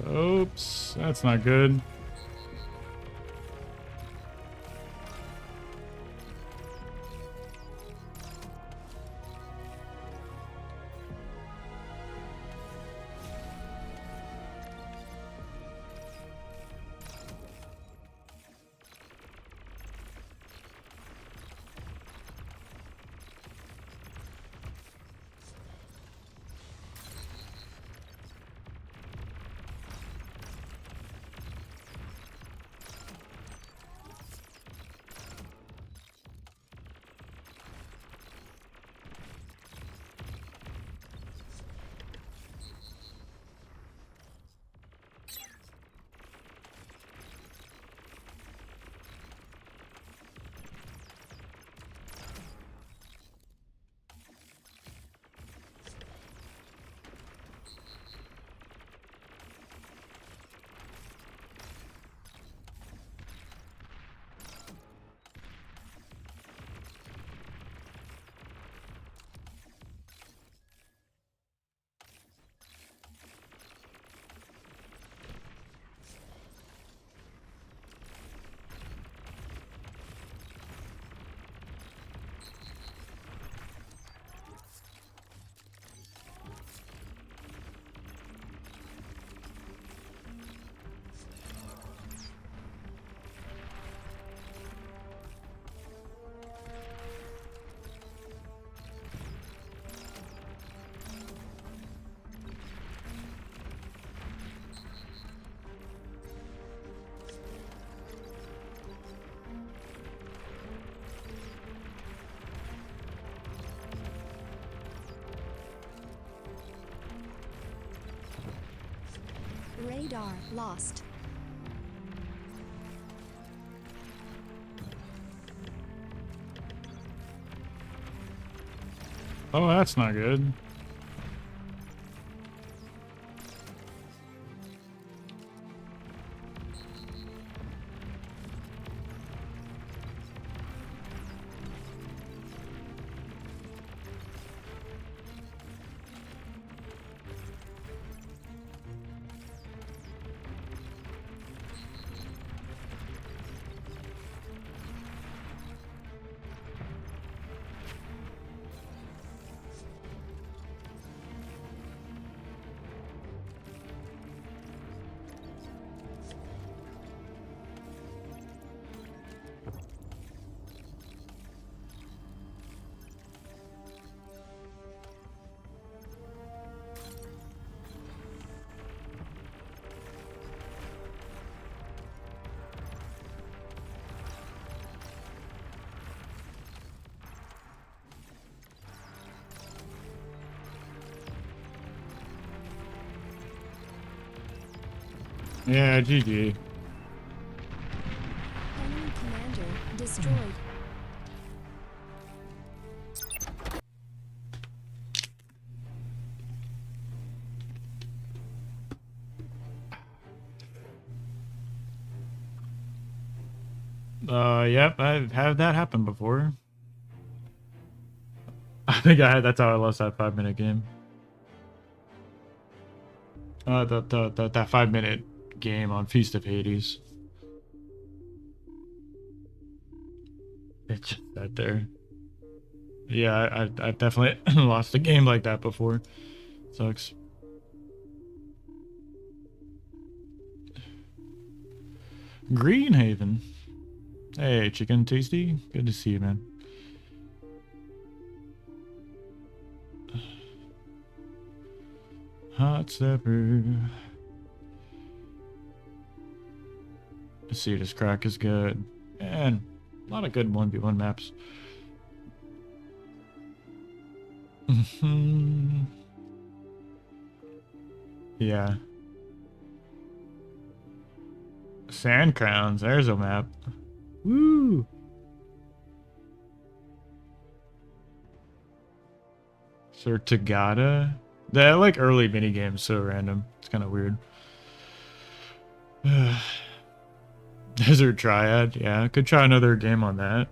Oops, that's not good. Radar lost. Oh, that's not good. Yeah, GG. Enemy commander destroyed. Yep, I've had that happen before. I think that's how I lost that 5-minute game. That 5-minute game on Feast of Hades. It's just that there. Yeah, I've definitely lost a game like that before. Sucks. Greenhaven. Hey, Chicken Tasty. Good to see you, man. Hot Stepper. See, this crack is good. And a lot of good 1v1 maps. Yeah. Sand Crowns. There's a map. Woo! Sir Tagada. That like early mini games so random. It's kind of weird. Desert Triad. Yeah, I could try another game on that.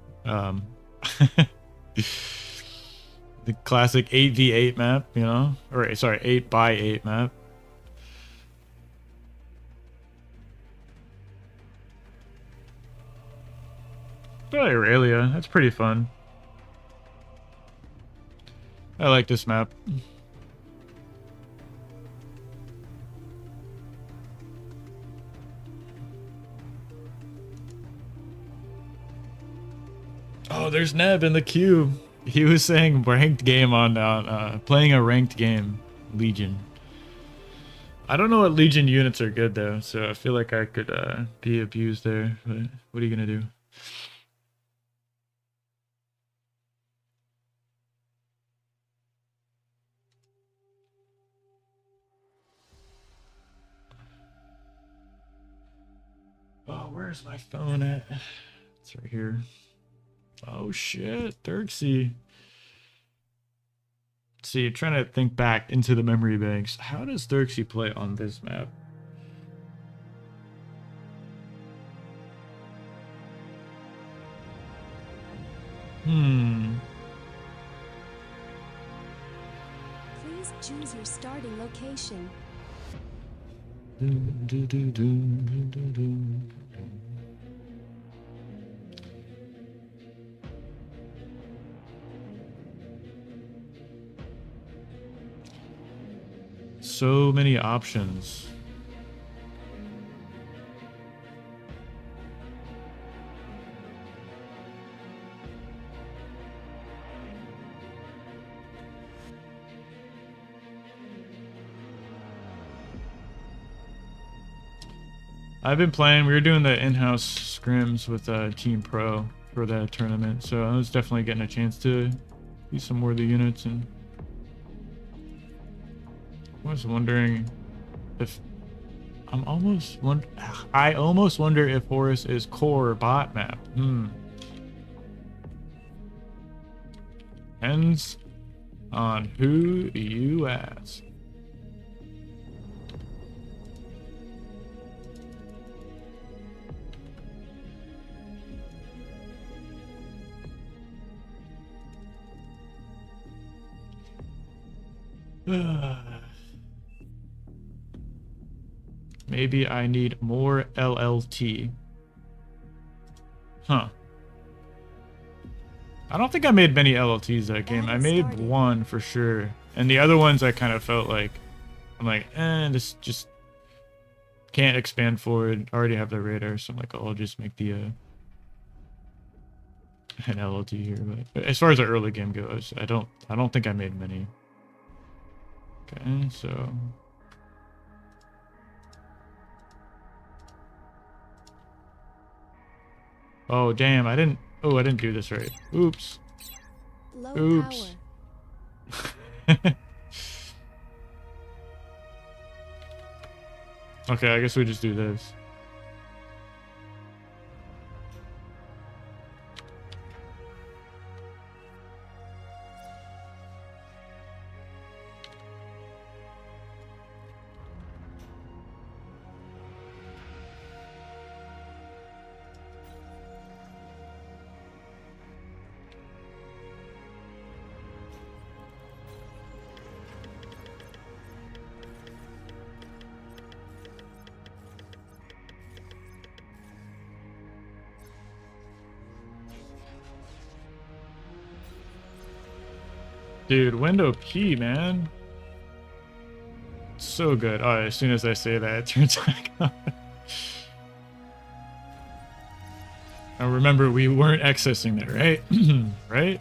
The classic 8v8 map, you know? Or sorry, 8x8 map. Oh, Aurelia. That's pretty fun. I like this map. Oh, there's Neb in the queue. He was saying ranked game on playing a ranked game, Legion. I don't know what Legion units are good though, so I feel like I could be abused there. But what are you gonna do? Oh, where's my phone at? It's right here. Oh shit, Dirksy. See, trying to think back into the memory banks. How does Dirksy play on this map? Please choose your starting location. So many options. I've been playing. We were doing the in-house scrims with Team Pro for that tournament, so I was definitely getting a chance to use some more of the units. And I was wondering if I almost wonder if Horus is core bot map. Depends on who you ask. Maybe I need more LLT. Huh. I don't think I made many LLTs that game. I made one for sure. And the other ones I kind of felt like, I'm like, this just can't expand forward. Already have the radar, so I'm like, oh, I'll just make the an LLT here. But as far as the early game goes, I don't think I made many. Okay, so oh damn, I didn't do this right. Oops. Low Oops. power. Okay, I guess we just do this. Dude, window P, man. So good. Oh, as soon as I say that, it turns back on. Now remember, we weren't accessing that, right? Right?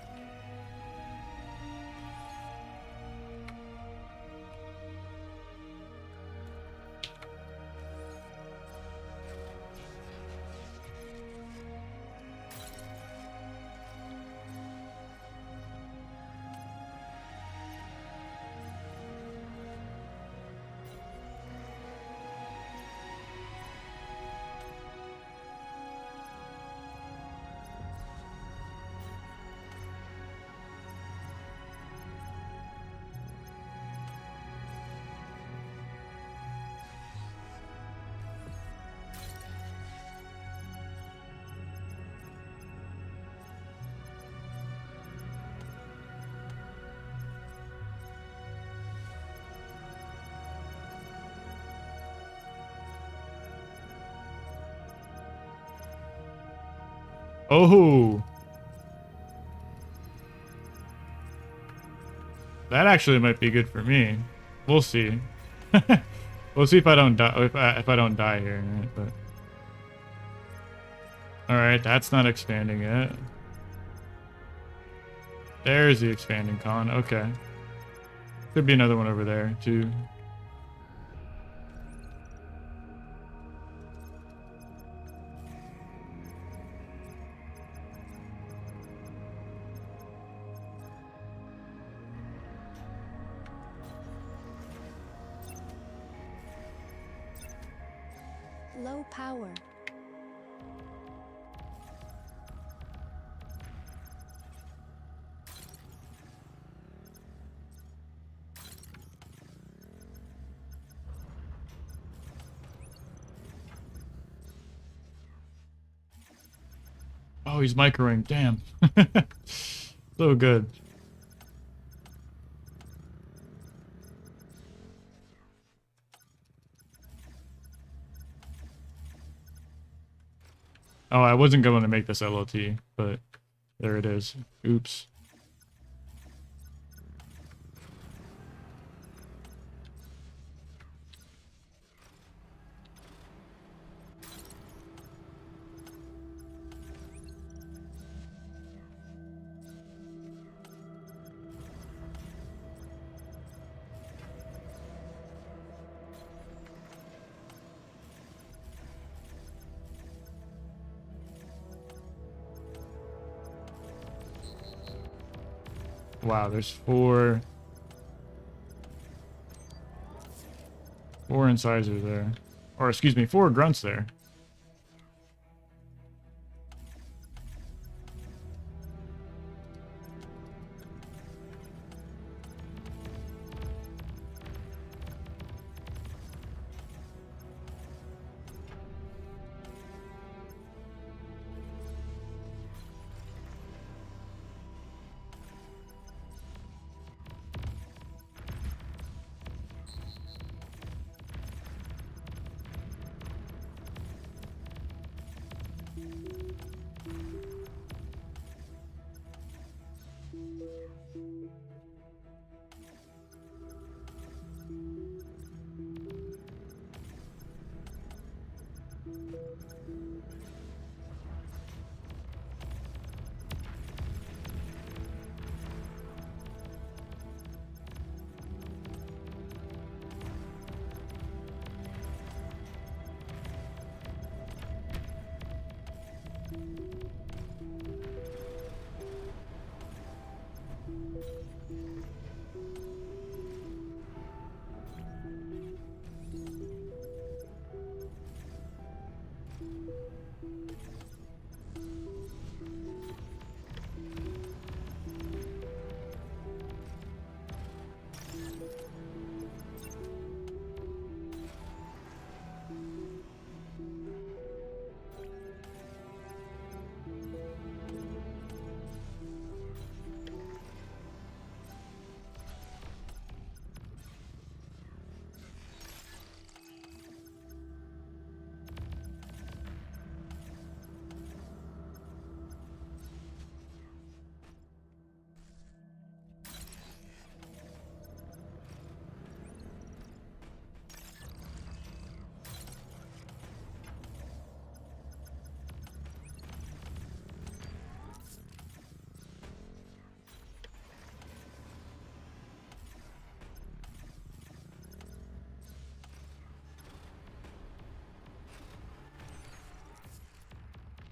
Oh. That actually might be good for me. We'll see. We'll see if I don't die. If I don't die here. Right? But all right, that's not expanding yet. There's the expanding con. Okay. Could be another one over there too. Low power. Oh, he's microing. Damn. So good. Oh, I wasn't going to make this LOT, but there it is. Oops. Wow, there's four incisors there. Or excuse me, four grunts there.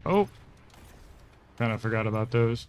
Oh, kind of forgot about those.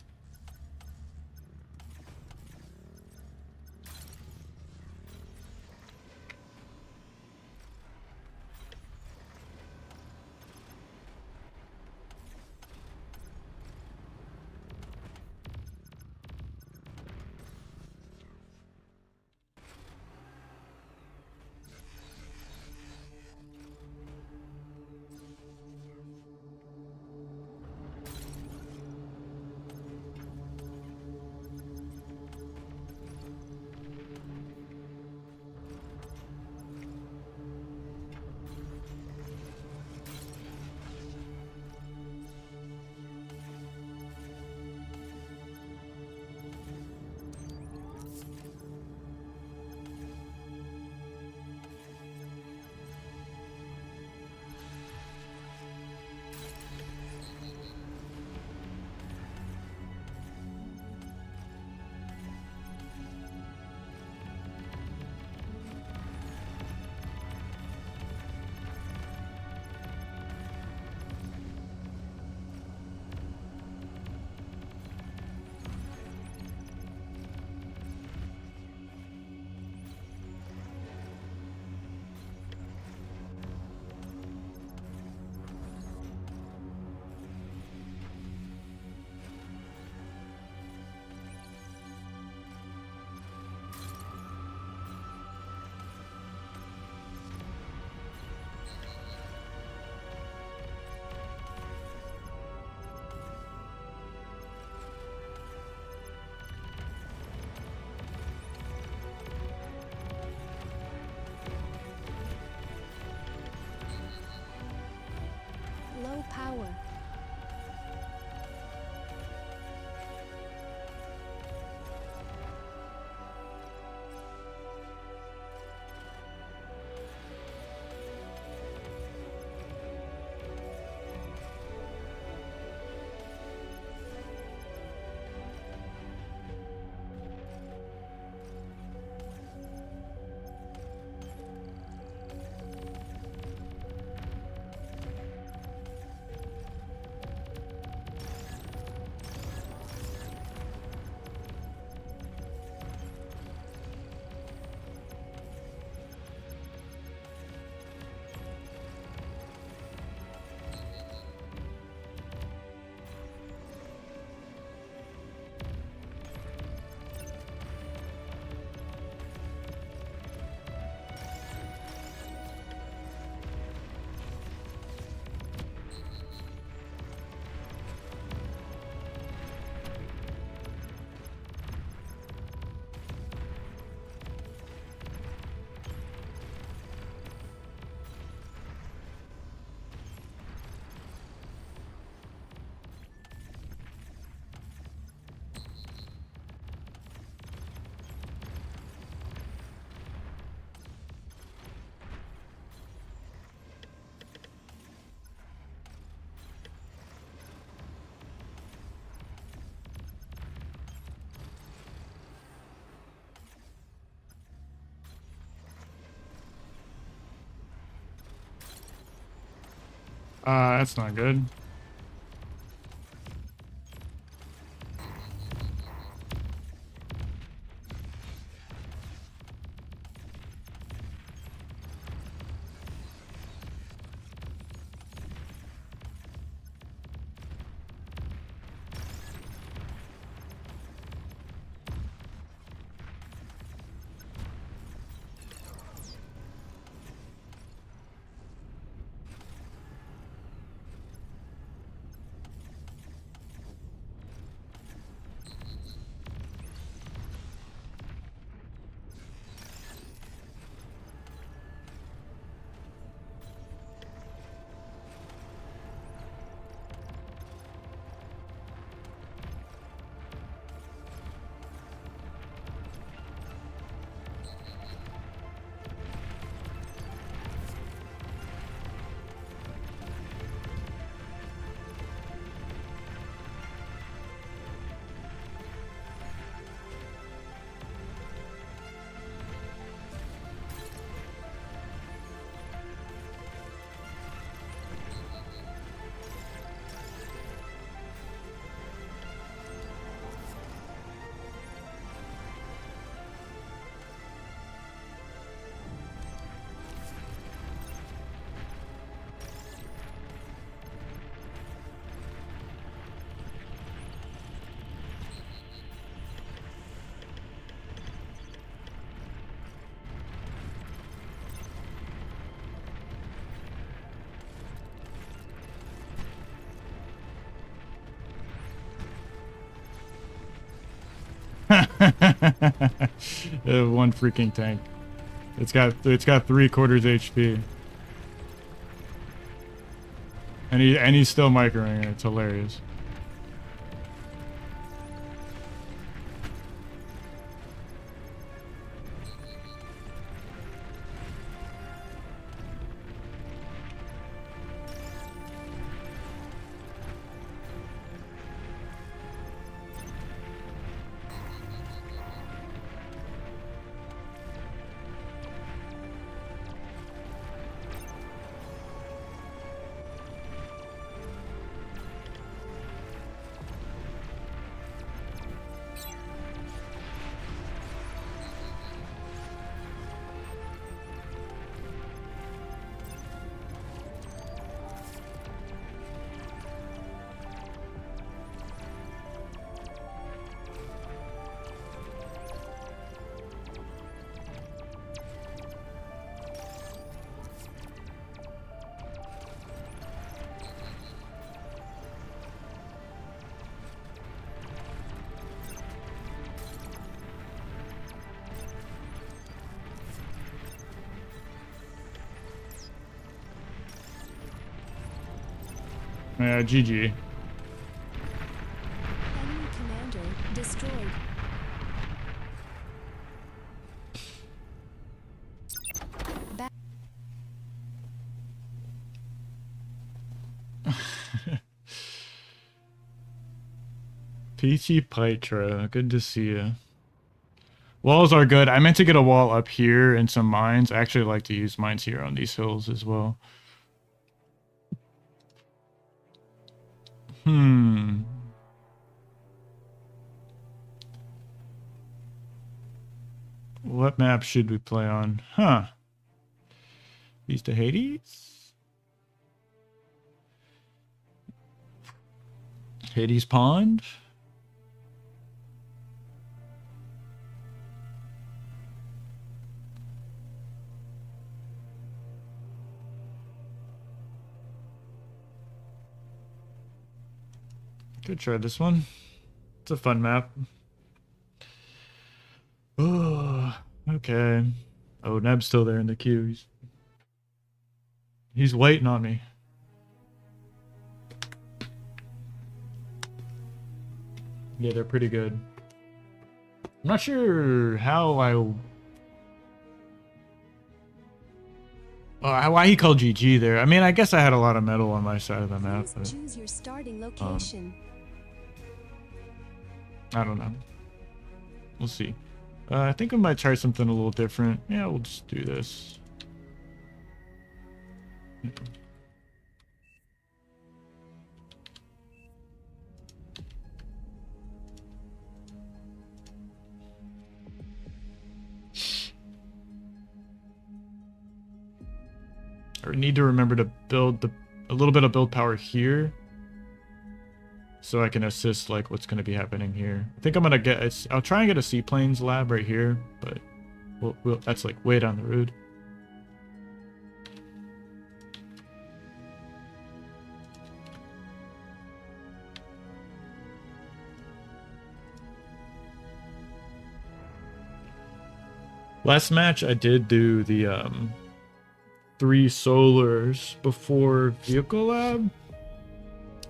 That's not good. One freaking tank. It's got 3/4 HP. And he's still microing it. It's hilarious. Yeah, GG. Enemy commander destroyed. Back. Peachy Pitra, good to see you. Walls are good. I meant to get a wall up here and some mines. I actually like to use mines here on these hills as well. What map should we play on? Huh. Beast of Hades? Hades Pond? Could try this one. It's a fun map. Oh, okay. Oh, Neb's still there in the queue. He's waiting on me. Yeah, they're pretty good. I'm not sure how why he called GG there. I mean, I guess I had a lot of metal on my side of the map. Please But, choose your starting location. I don't know. We'll see. I think I might try something a little different. Yeah, we'll just do this. I need to remember to build a little bit of build power here, so I can assist like what's going to be happening here. I think I'm gonna I'll try and get a seaplanes lab right here, but that's like way down the road. Last match I did do the 3 solars before vehicle lab,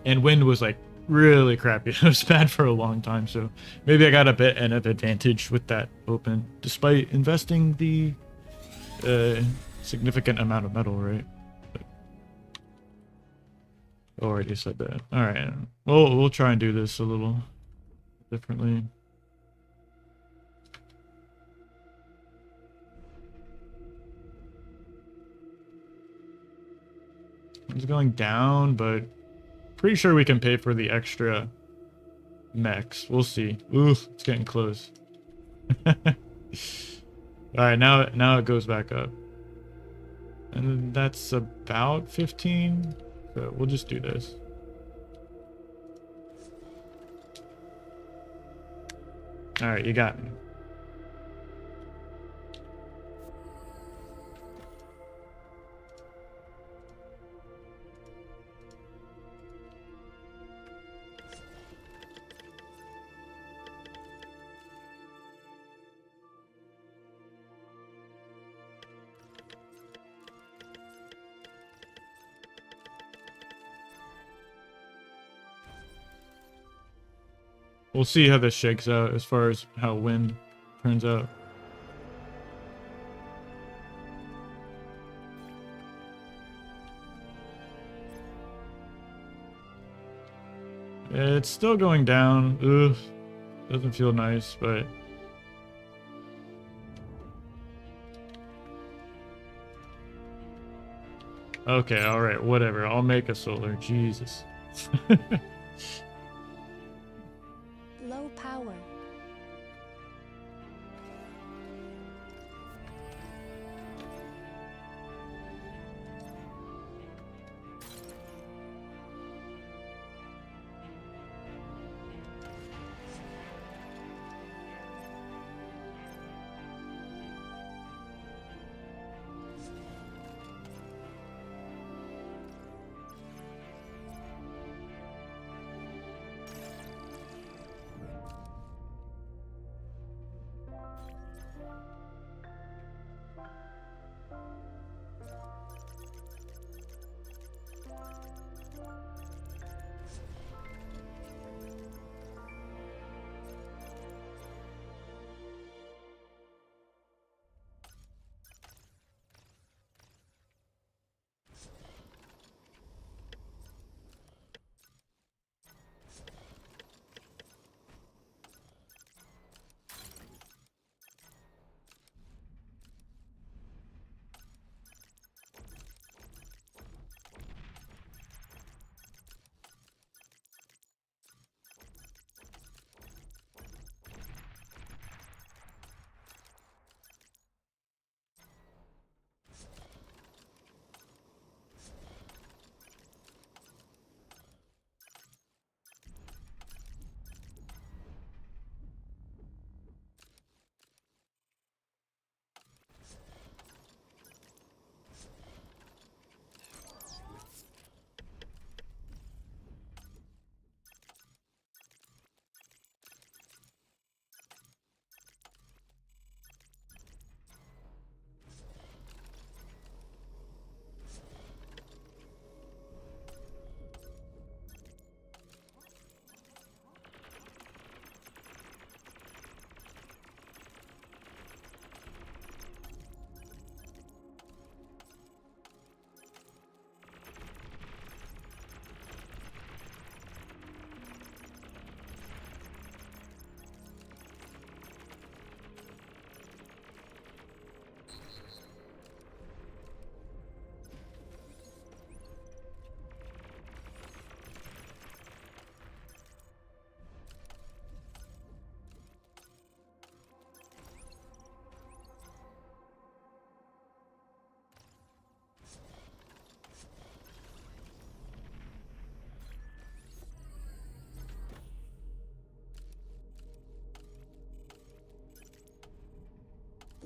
and wind was like really crappy. It was bad for a long time, so maybe I got a bit of advantage with that open, despite investing the significant amount of metal, right? But, already said that. All right, well, we'll try and do this a little differently. It's going down, but pretty sure we can pay for the extra mechs. We'll see. Ooh, it's getting close. Alright, now it goes back up. And that's about 15. So we'll just do this. Alright, you got me. We'll see how this shakes out as far as how wind turns out. It's still going down. Ugh. Doesn't feel nice, but... Okay, alright, whatever. I'll make a solar. Jesus. Low power.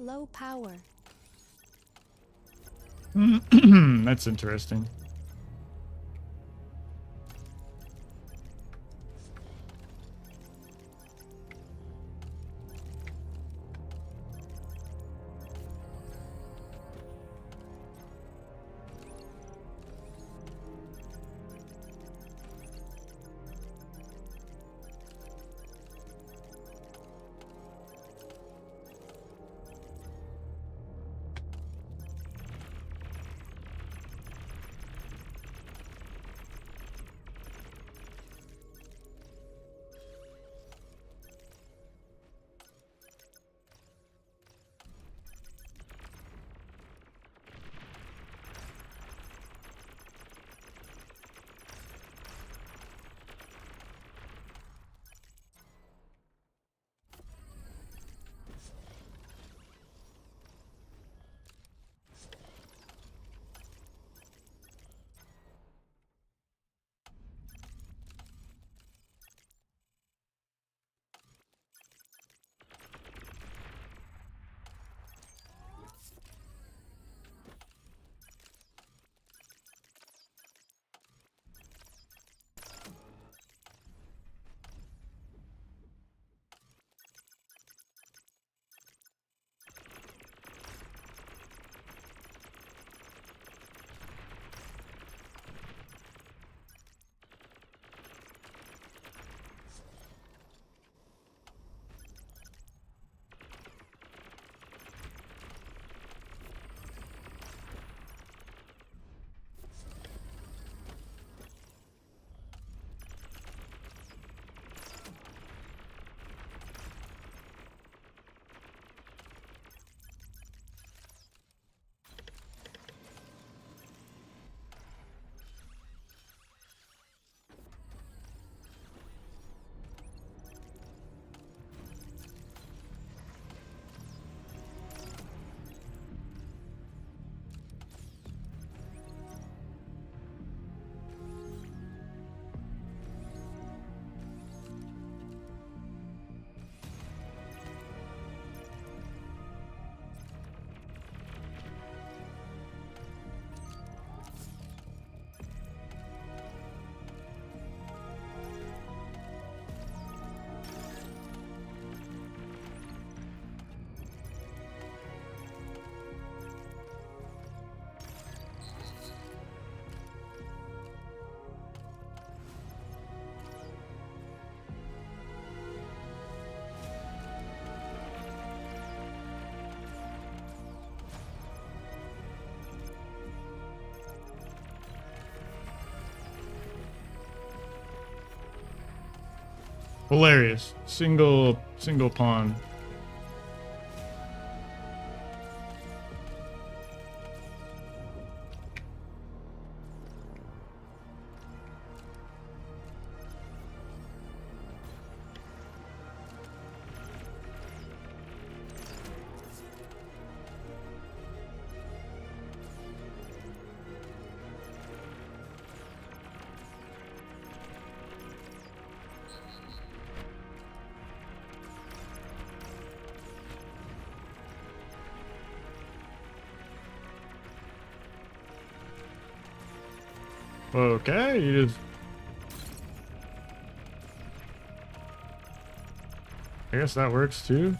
Low power. That's interesting. Hilarious. Single pawn. Okay, you just... I guess that works too.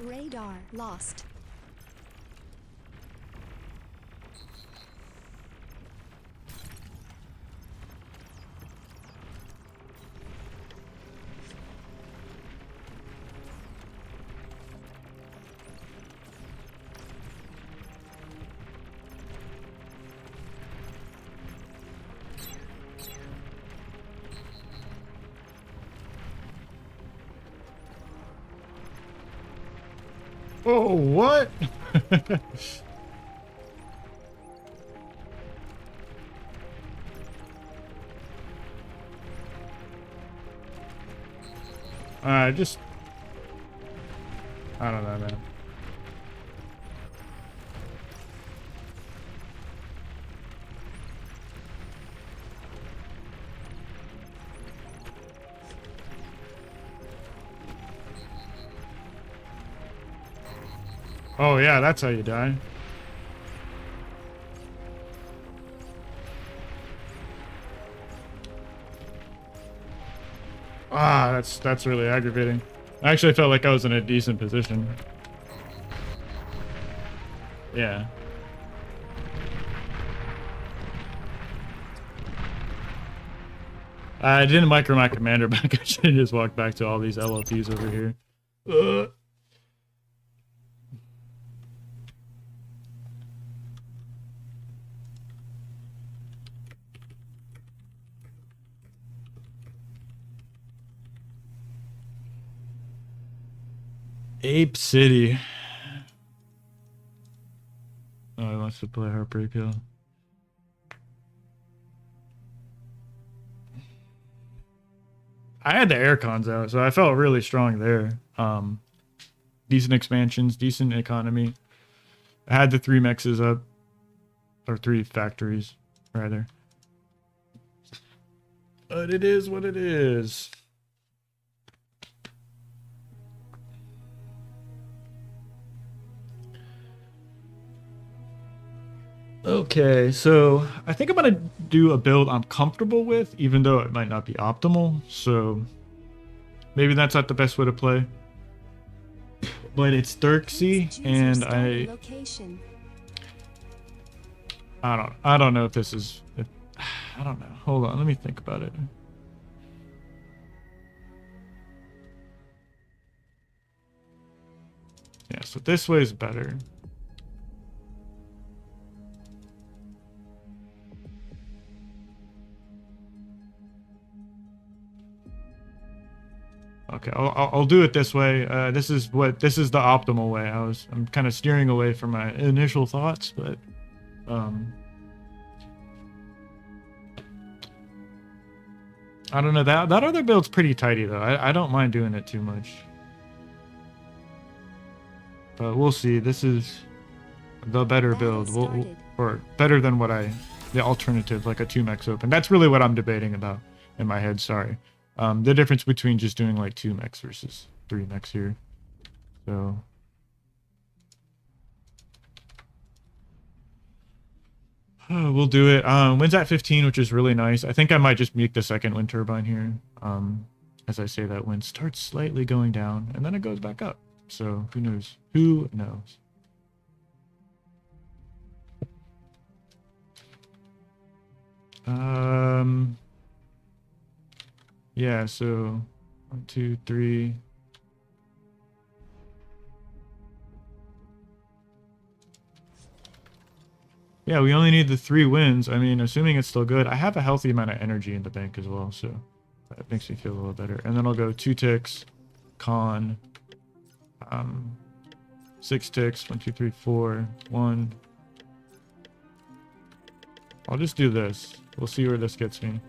Radar lost. Oh, what? Just... I don't know, man. Oh yeah, that's how you die. Ah, that's really aggravating. I actually felt like I was in a decent position. Yeah. I didn't micro my commander back. I should just walk back to all these LLPs over here. Ugh. Ape City. Oh, he wants to play Heartbreak Hill. I had the air cons out, so I felt really strong there. Decent expansions, decent economy. I had the 3 mexes up. Or 3 factories, rather. But it is what it is. Okay, so I think I'm gonna do a build I'm comfortable with, even though it might not be optimal. So maybe that's not the best way to play. But it's Dirksy, and I don't know if this is. I don't know. Hold on, let me think about it. Yeah, so this way is better. Okay, I'll do it this way. This is the optimal way. I'm kind of steering away from my initial thoughts, but I don't know, that other build's pretty tidy though. I don't mind doing it too much, but we'll see. This is the better build, or better than the alternative, like a 2-mex open. That's really what I'm debating about in my head. Sorry. The difference between just doing like 2 mechs versus 3 mechs here. So we'll do it. Wind's at 15, which is really nice. I think I might just make the second wind turbine here. As I say, that wind starts slightly going down and then it goes back up. So who knows? Who knows? Yeah, so 1, 2, 3. Yeah, we only need the 3 wins. I mean, assuming it's still good. I have a healthy amount of energy in the bank as well, so that makes me feel a little better. And then I'll go 2 ticks, con, 6 ticks, 1, 2, 3, 4, 1. I'll just do this. We'll see where this gets me.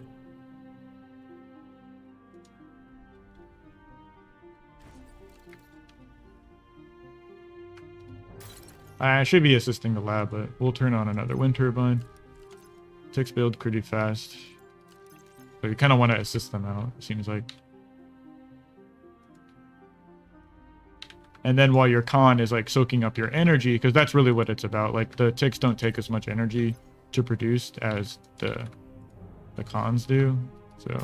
I should be assisting the lab, but we'll turn on another wind turbine. Ticks build pretty fast. So you kind of want to assist them out, it seems like. And then while your con is like soaking up your energy, because that's really what it's about. Like the ticks don't take as much energy to produce as the cons do. So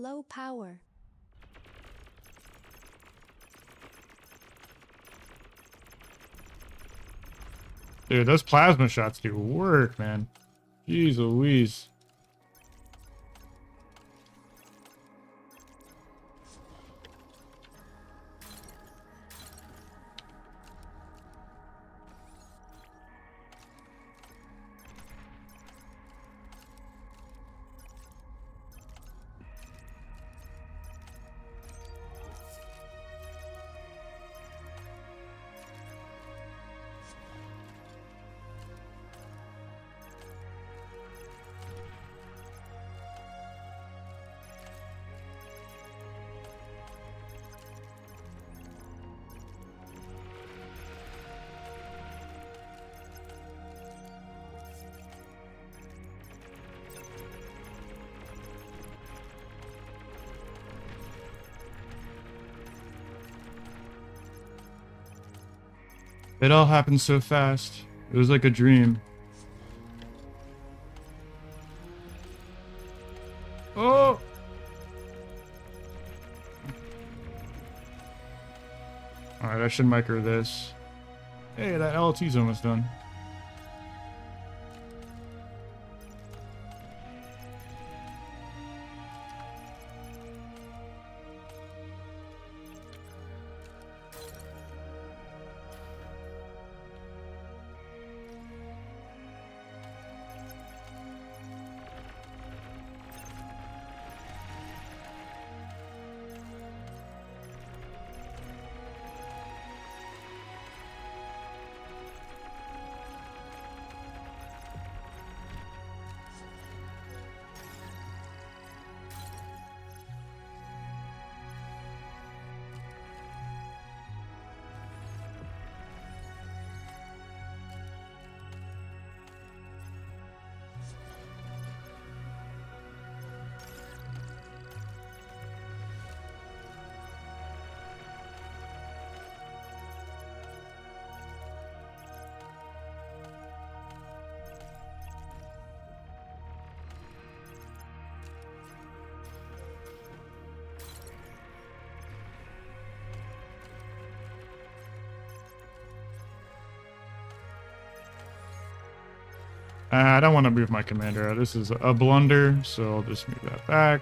Low power. Dude, those plasma shots do work, man. Jeez Louise. It all happened so fast. It was like a dream. Oh! Alright, I should micro this. Hey, that LT's almost done. I don't want to move my commander out. This is a blunder, so I'll just move that back.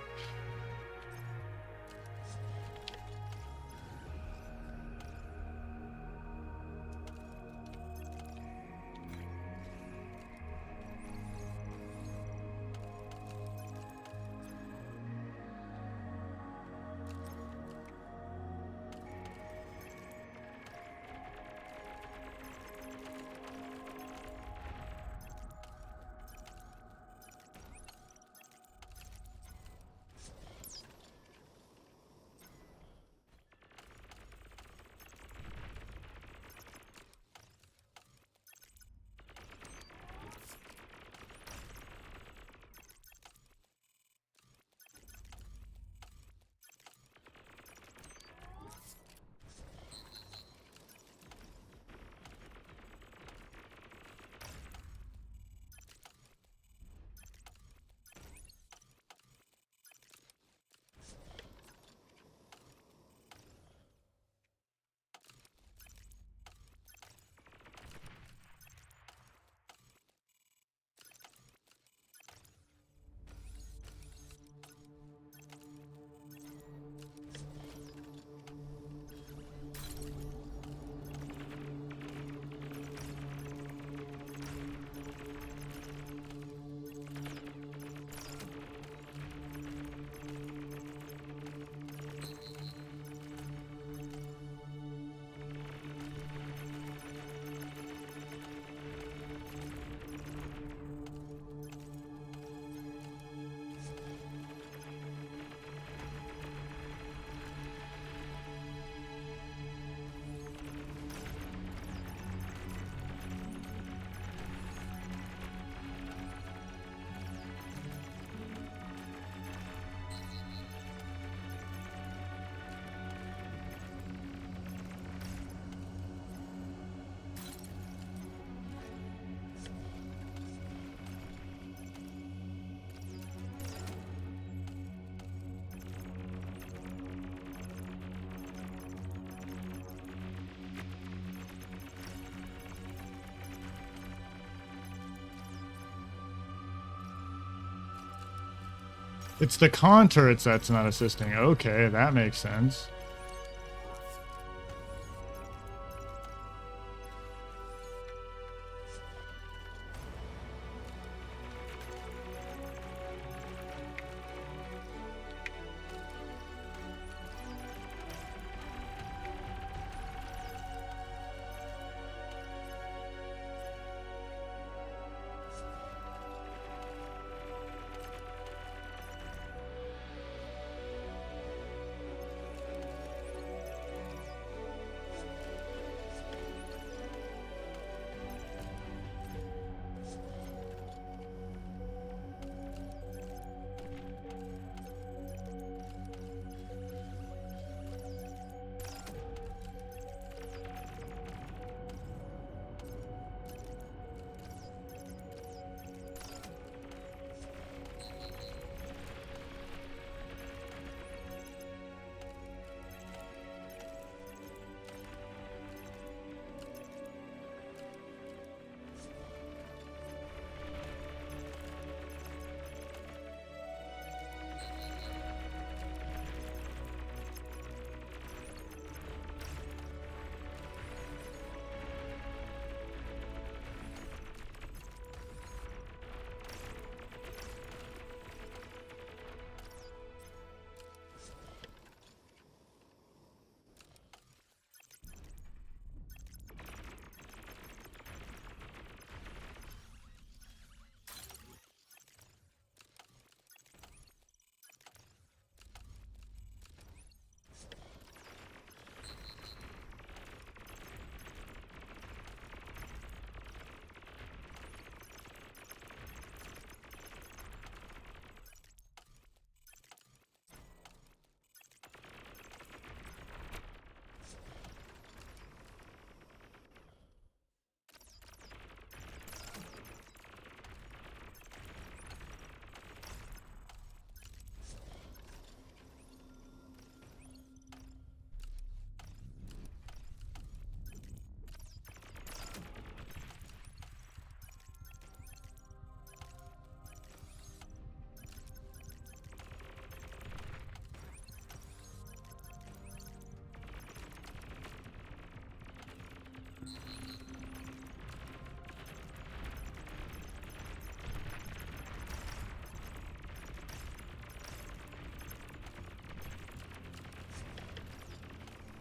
It's the con turrets that's not assisting. Okay, that makes sense.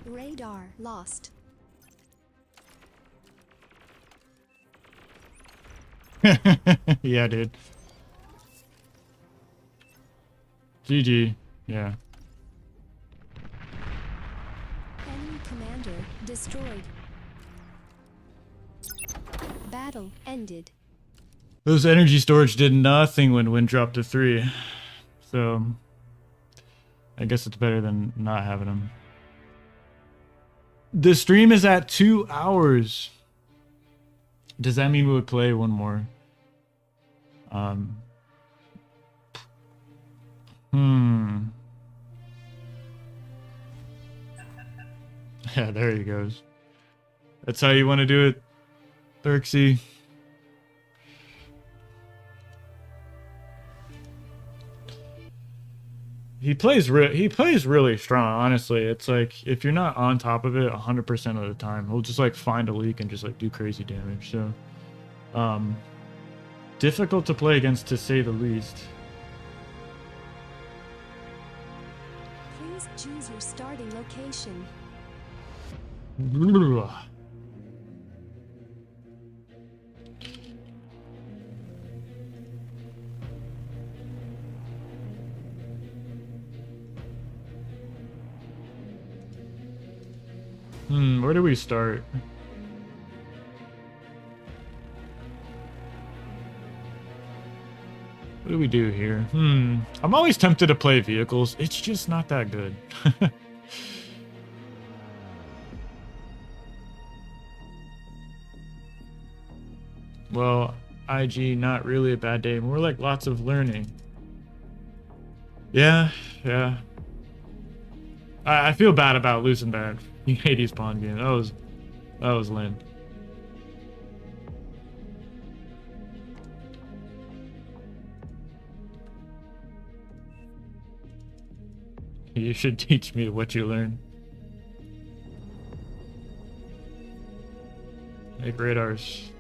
Radar lost. Yeah, dude. GG. Yeah. Enemy commander destroyed. Battle ended. Those energy storage did nothing when wind dropped to 3. So I guess it's better than not having them. The stream is at 2 hours. Does that mean we would play one more? Yeah, there he goes. That's how you want to do it, Thurxie. He plays really strong, honestly. It's like if you're not on top of it 100% of the time, he'll just like find a leak and just like do crazy damage. So difficult to play against, to say the least. Please choose your starting location. Where do we start? What do we do here? I'm always tempted to play vehicles. It's just not that good. Well, IG, not really a bad day. More like lots of learning. Yeah. I feel bad about losing that Hades pawn game. That was lame. You should teach me what you learn. Make radars.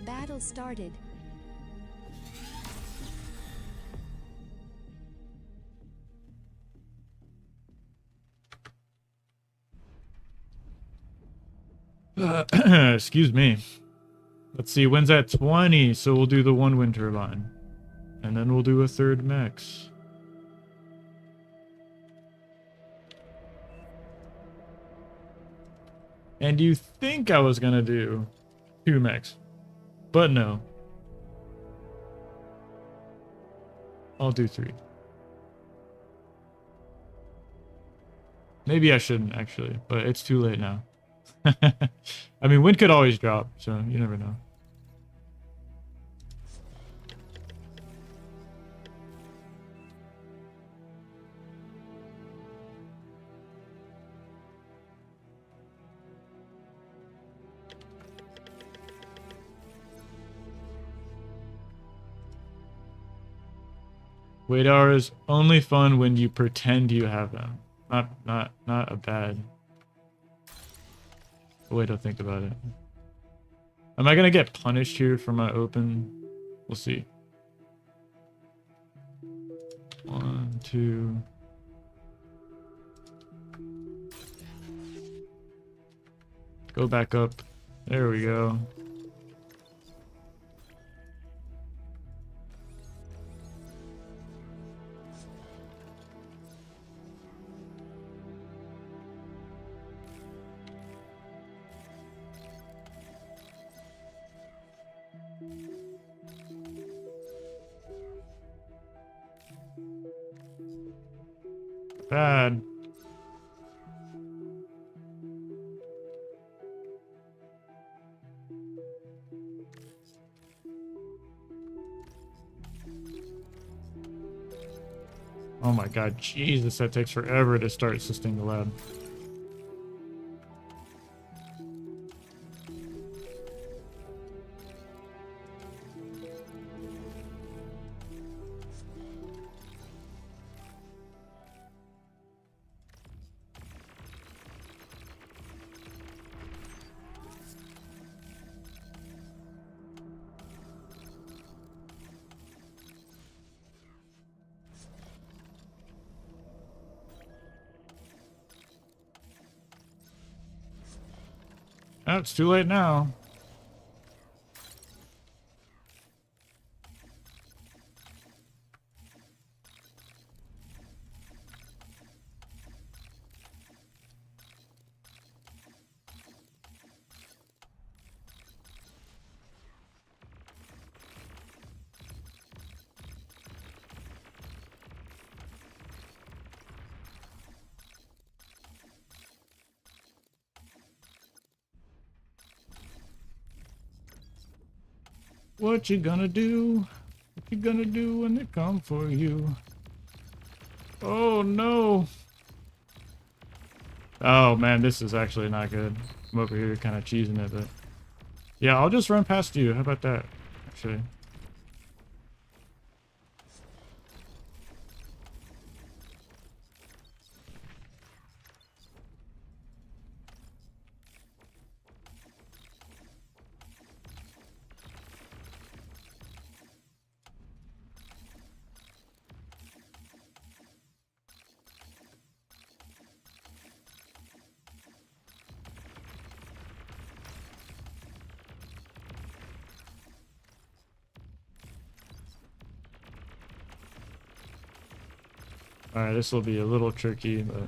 Battle started. Excuse me. Let's see, when's at 20, so we'll do the one wind turbine. And then we'll do a third max. And you think I was gonna do 2 mechs, but no. I'll do 3. Maybe I shouldn't actually, but it's too late now. I mean, wind could always drop, so you never know. Radar is only fun when you pretend you have them. Not a bad way to think about it. Am I gonna get punished here for my open? We'll see. 1, 2. Go back up. There we go. Bad. Oh my god, Jesus, that takes forever to start assisting the lab. Oh, it's too late now. What you gonna do? What you gonna do when they come for you? Oh no! Oh man, this is actually not good. I'm over here kind of cheesing it, but yeah, I'll just run past you. How about that? Actually. Alright, this will be a little tricky, but...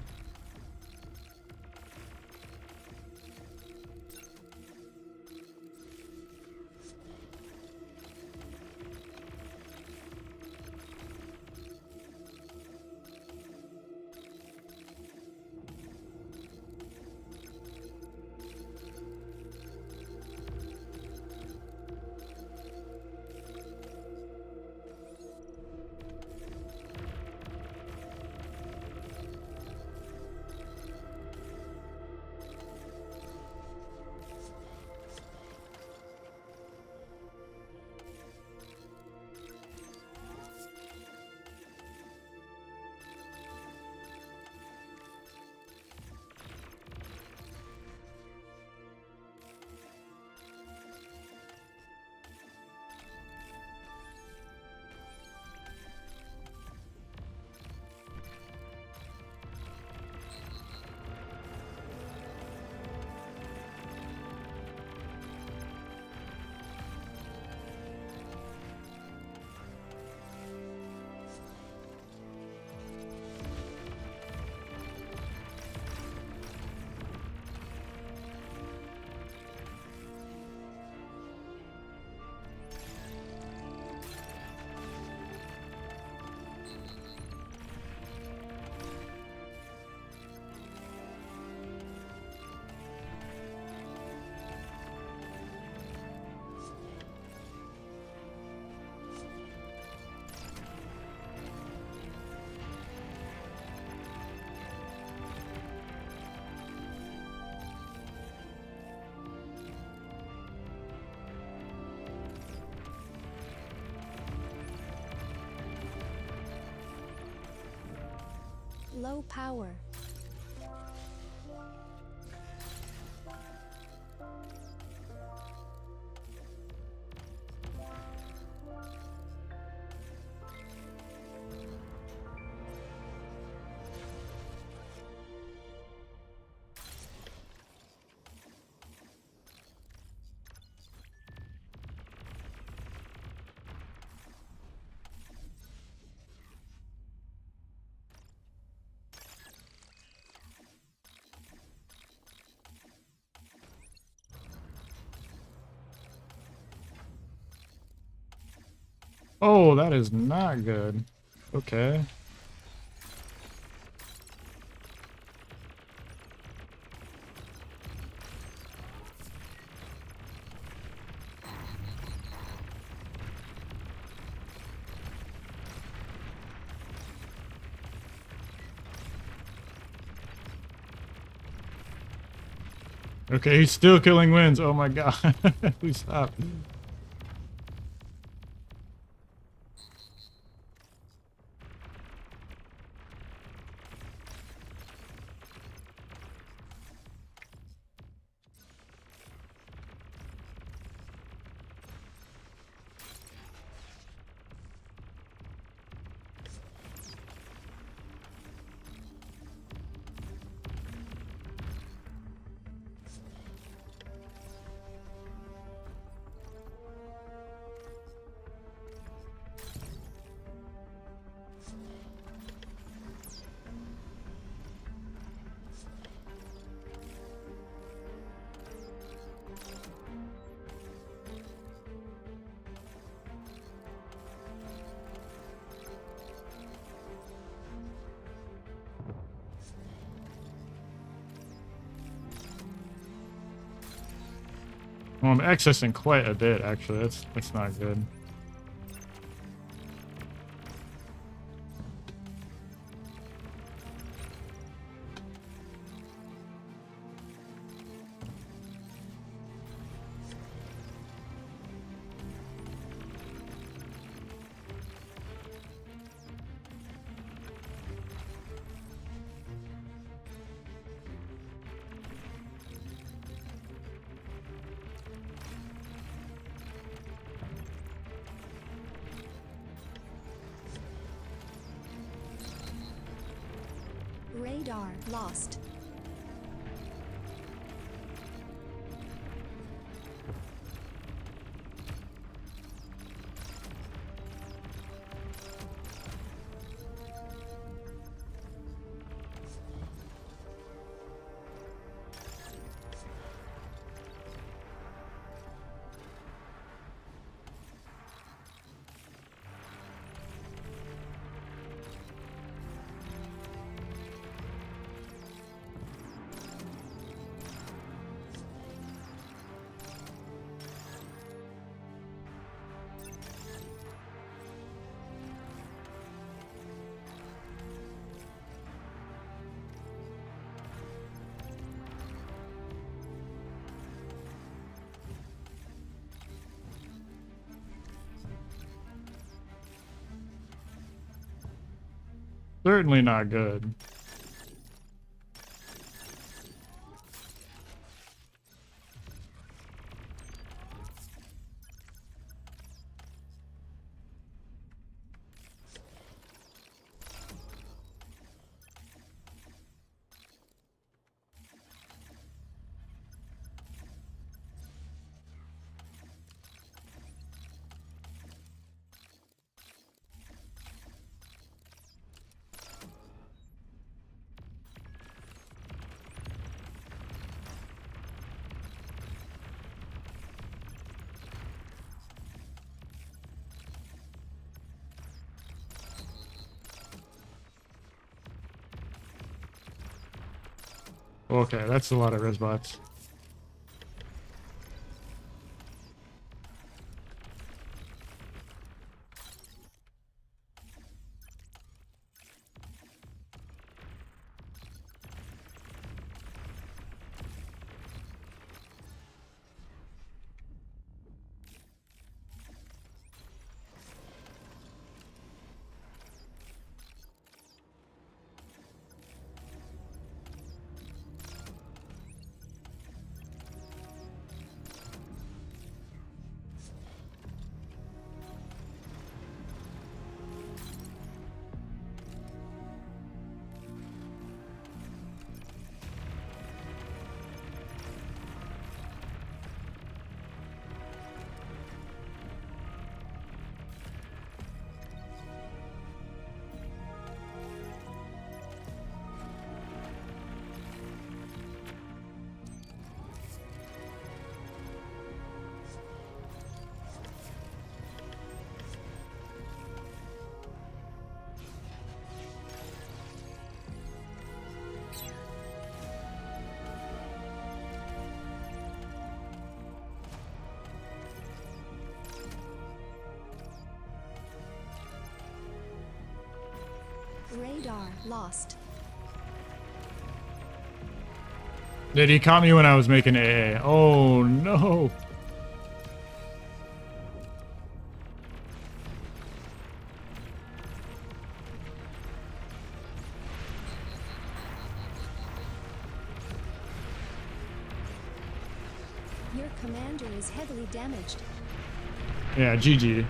Low power. Oh, that is not good. Okay. Okay, he's still killing wins. Oh my god. Please stop. Well, I'm accessing quite a bit, actually. That's not good. Radar lost. Certainly not good. Okay, that's a lot of resbots. Radar lost. Did he caught me when I was making AA? Oh no. Your commander is heavily damaged. Yeah, GG.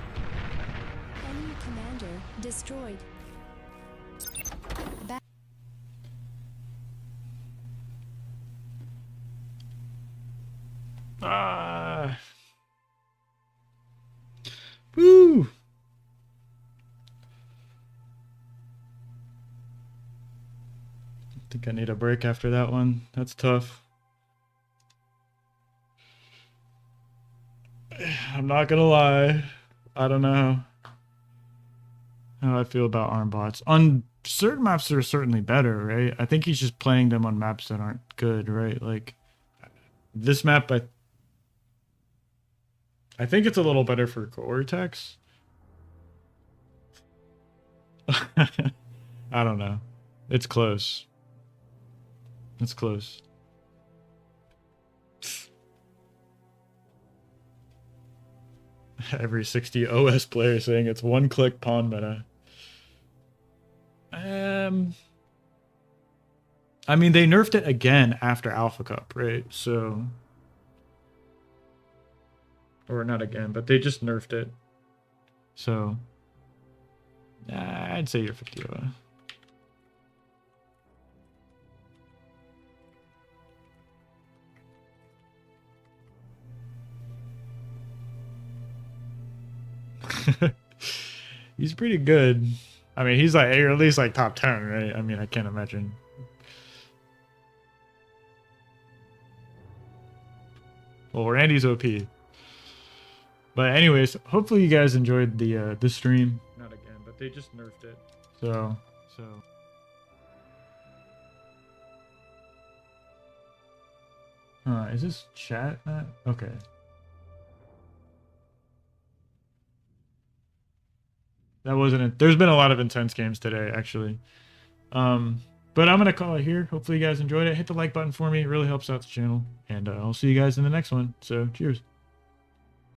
Enemy commander destroyed. Back. Ah. Woo. I think I need a break after that one. That's tough. I'm not gonna lie. I don't know how I feel about arm bots. On certain maps, they're certainly better, right? I think he's just playing them on maps that aren't good, right? Like this map, I think it's a little better for Cortex. I don't know. It's close. It's close. Every 60 OS player saying it's one-click pawn meta. I mean, they nerfed it again after Alpha Cup, right? So, or not again, but they just nerfed it. So, I'd say you're 50 OS. He's pretty good. I mean, he's like, or at least like top 10, right? I mean, I can't imagine. Well, Randy's OP. But anyways, hopefully you guys enjoyed the stream. Not again, but they just nerfed it. So. Is this chat? Okay. That wasn't it. There's been a lot of intense games today, actually. But I'm going to call it here. Hopefully you guys enjoyed it. Hit the like button for me. It really helps out the channel. And I'll see you guys in the next one. So cheers.